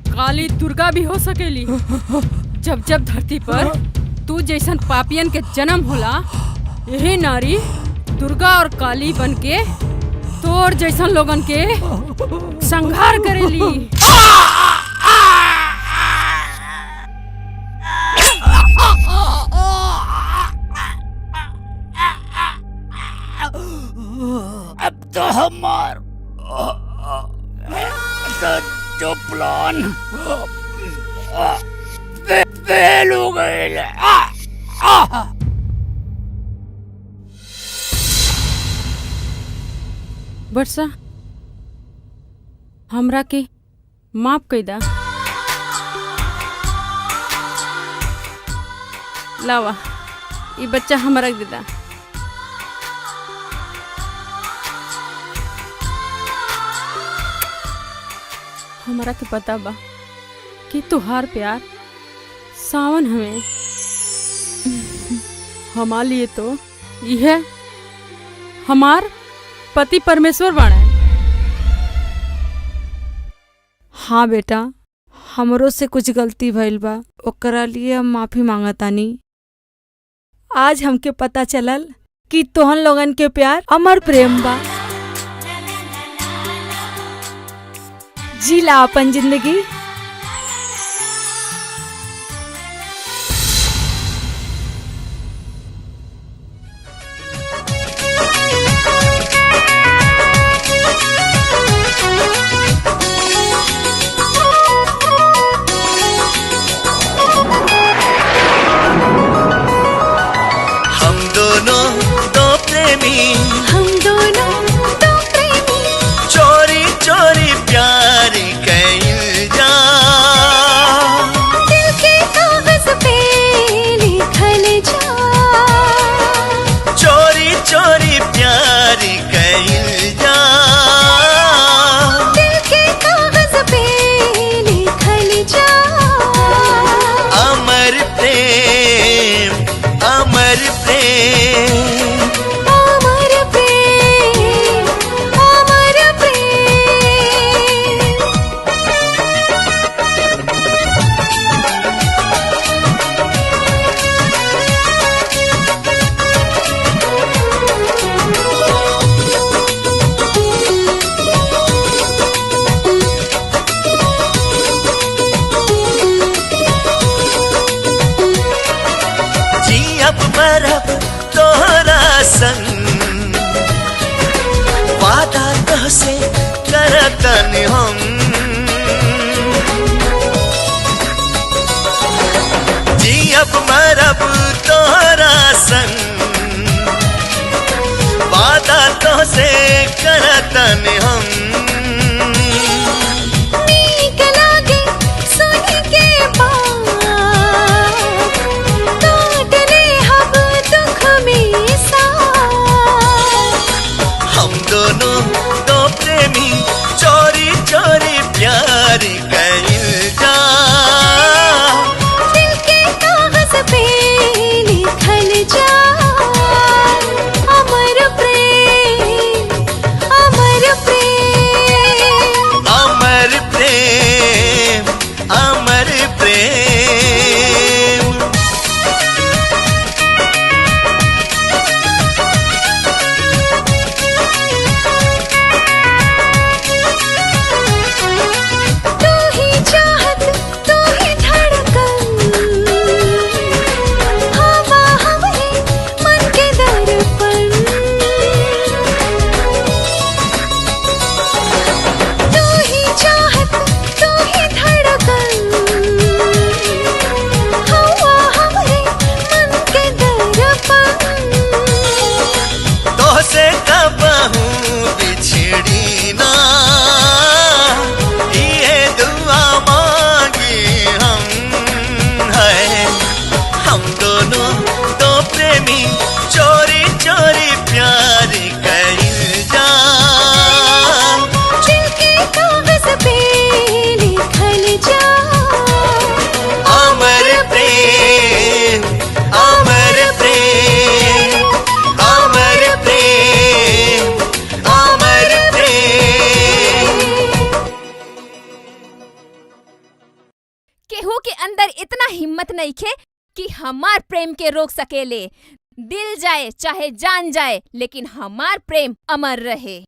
[SPEAKER 11] काली दुर्गा भी हो सकेली। जब जब धरती पर तू जैसन पापियन के जन्म होला, यही नारी दुर्गा और काली बन के तोर जैसन लोगन के संहार करेली।
[SPEAKER 4] अब तो हमार जो प्लान फेल हो गए।
[SPEAKER 11] वर्षा, हमरा के माफ कर दा। लावा ये बच्चा हमरा के दे दा। हमरा के पता बा कि तुहार प्यार सावन हमें हमारे लिए तो यह हमार पति परमेश्वर बाड़ा है। हाँ बेटा, हमरो से कुछ गलती भइल बा, ओकरा लिए हम माफी मांगतानी। आज हमके पता चलल कि तोहन लोगन के प्यार अमर प्रेम बा। जीला अपन जिंदगी।
[SPEAKER 9] हम दोनों दो प्रेमी चोरी चोरी प्यार कइल जा। दिल के कागज पे लिखल जा। चोरी चोरी प्यार कइल जा। दिल के कागज पे लिखल जा। अमर प्रेम अमर प्रेम मरब तोहरा संग। वादा तोहसे करतन हम। जियब मरब तोहरा संग। वादा तोहसे करतन हम। नीक लागे सुन के बात। हम दोनों दो प्रेमी चोरी चोरी प्यार कइल जा। दिल के कागज पे लिखल जा। अमर प्रेम अमर प्रेम अमर प्रेम अमर प्रेम। तू ही
[SPEAKER 8] हिम्मत नहीं खे कि हमार प्रेम के रोक सकेले। दिल जाए चाहे जान जाए, लेकिन हमार प्रेम अमर रहे।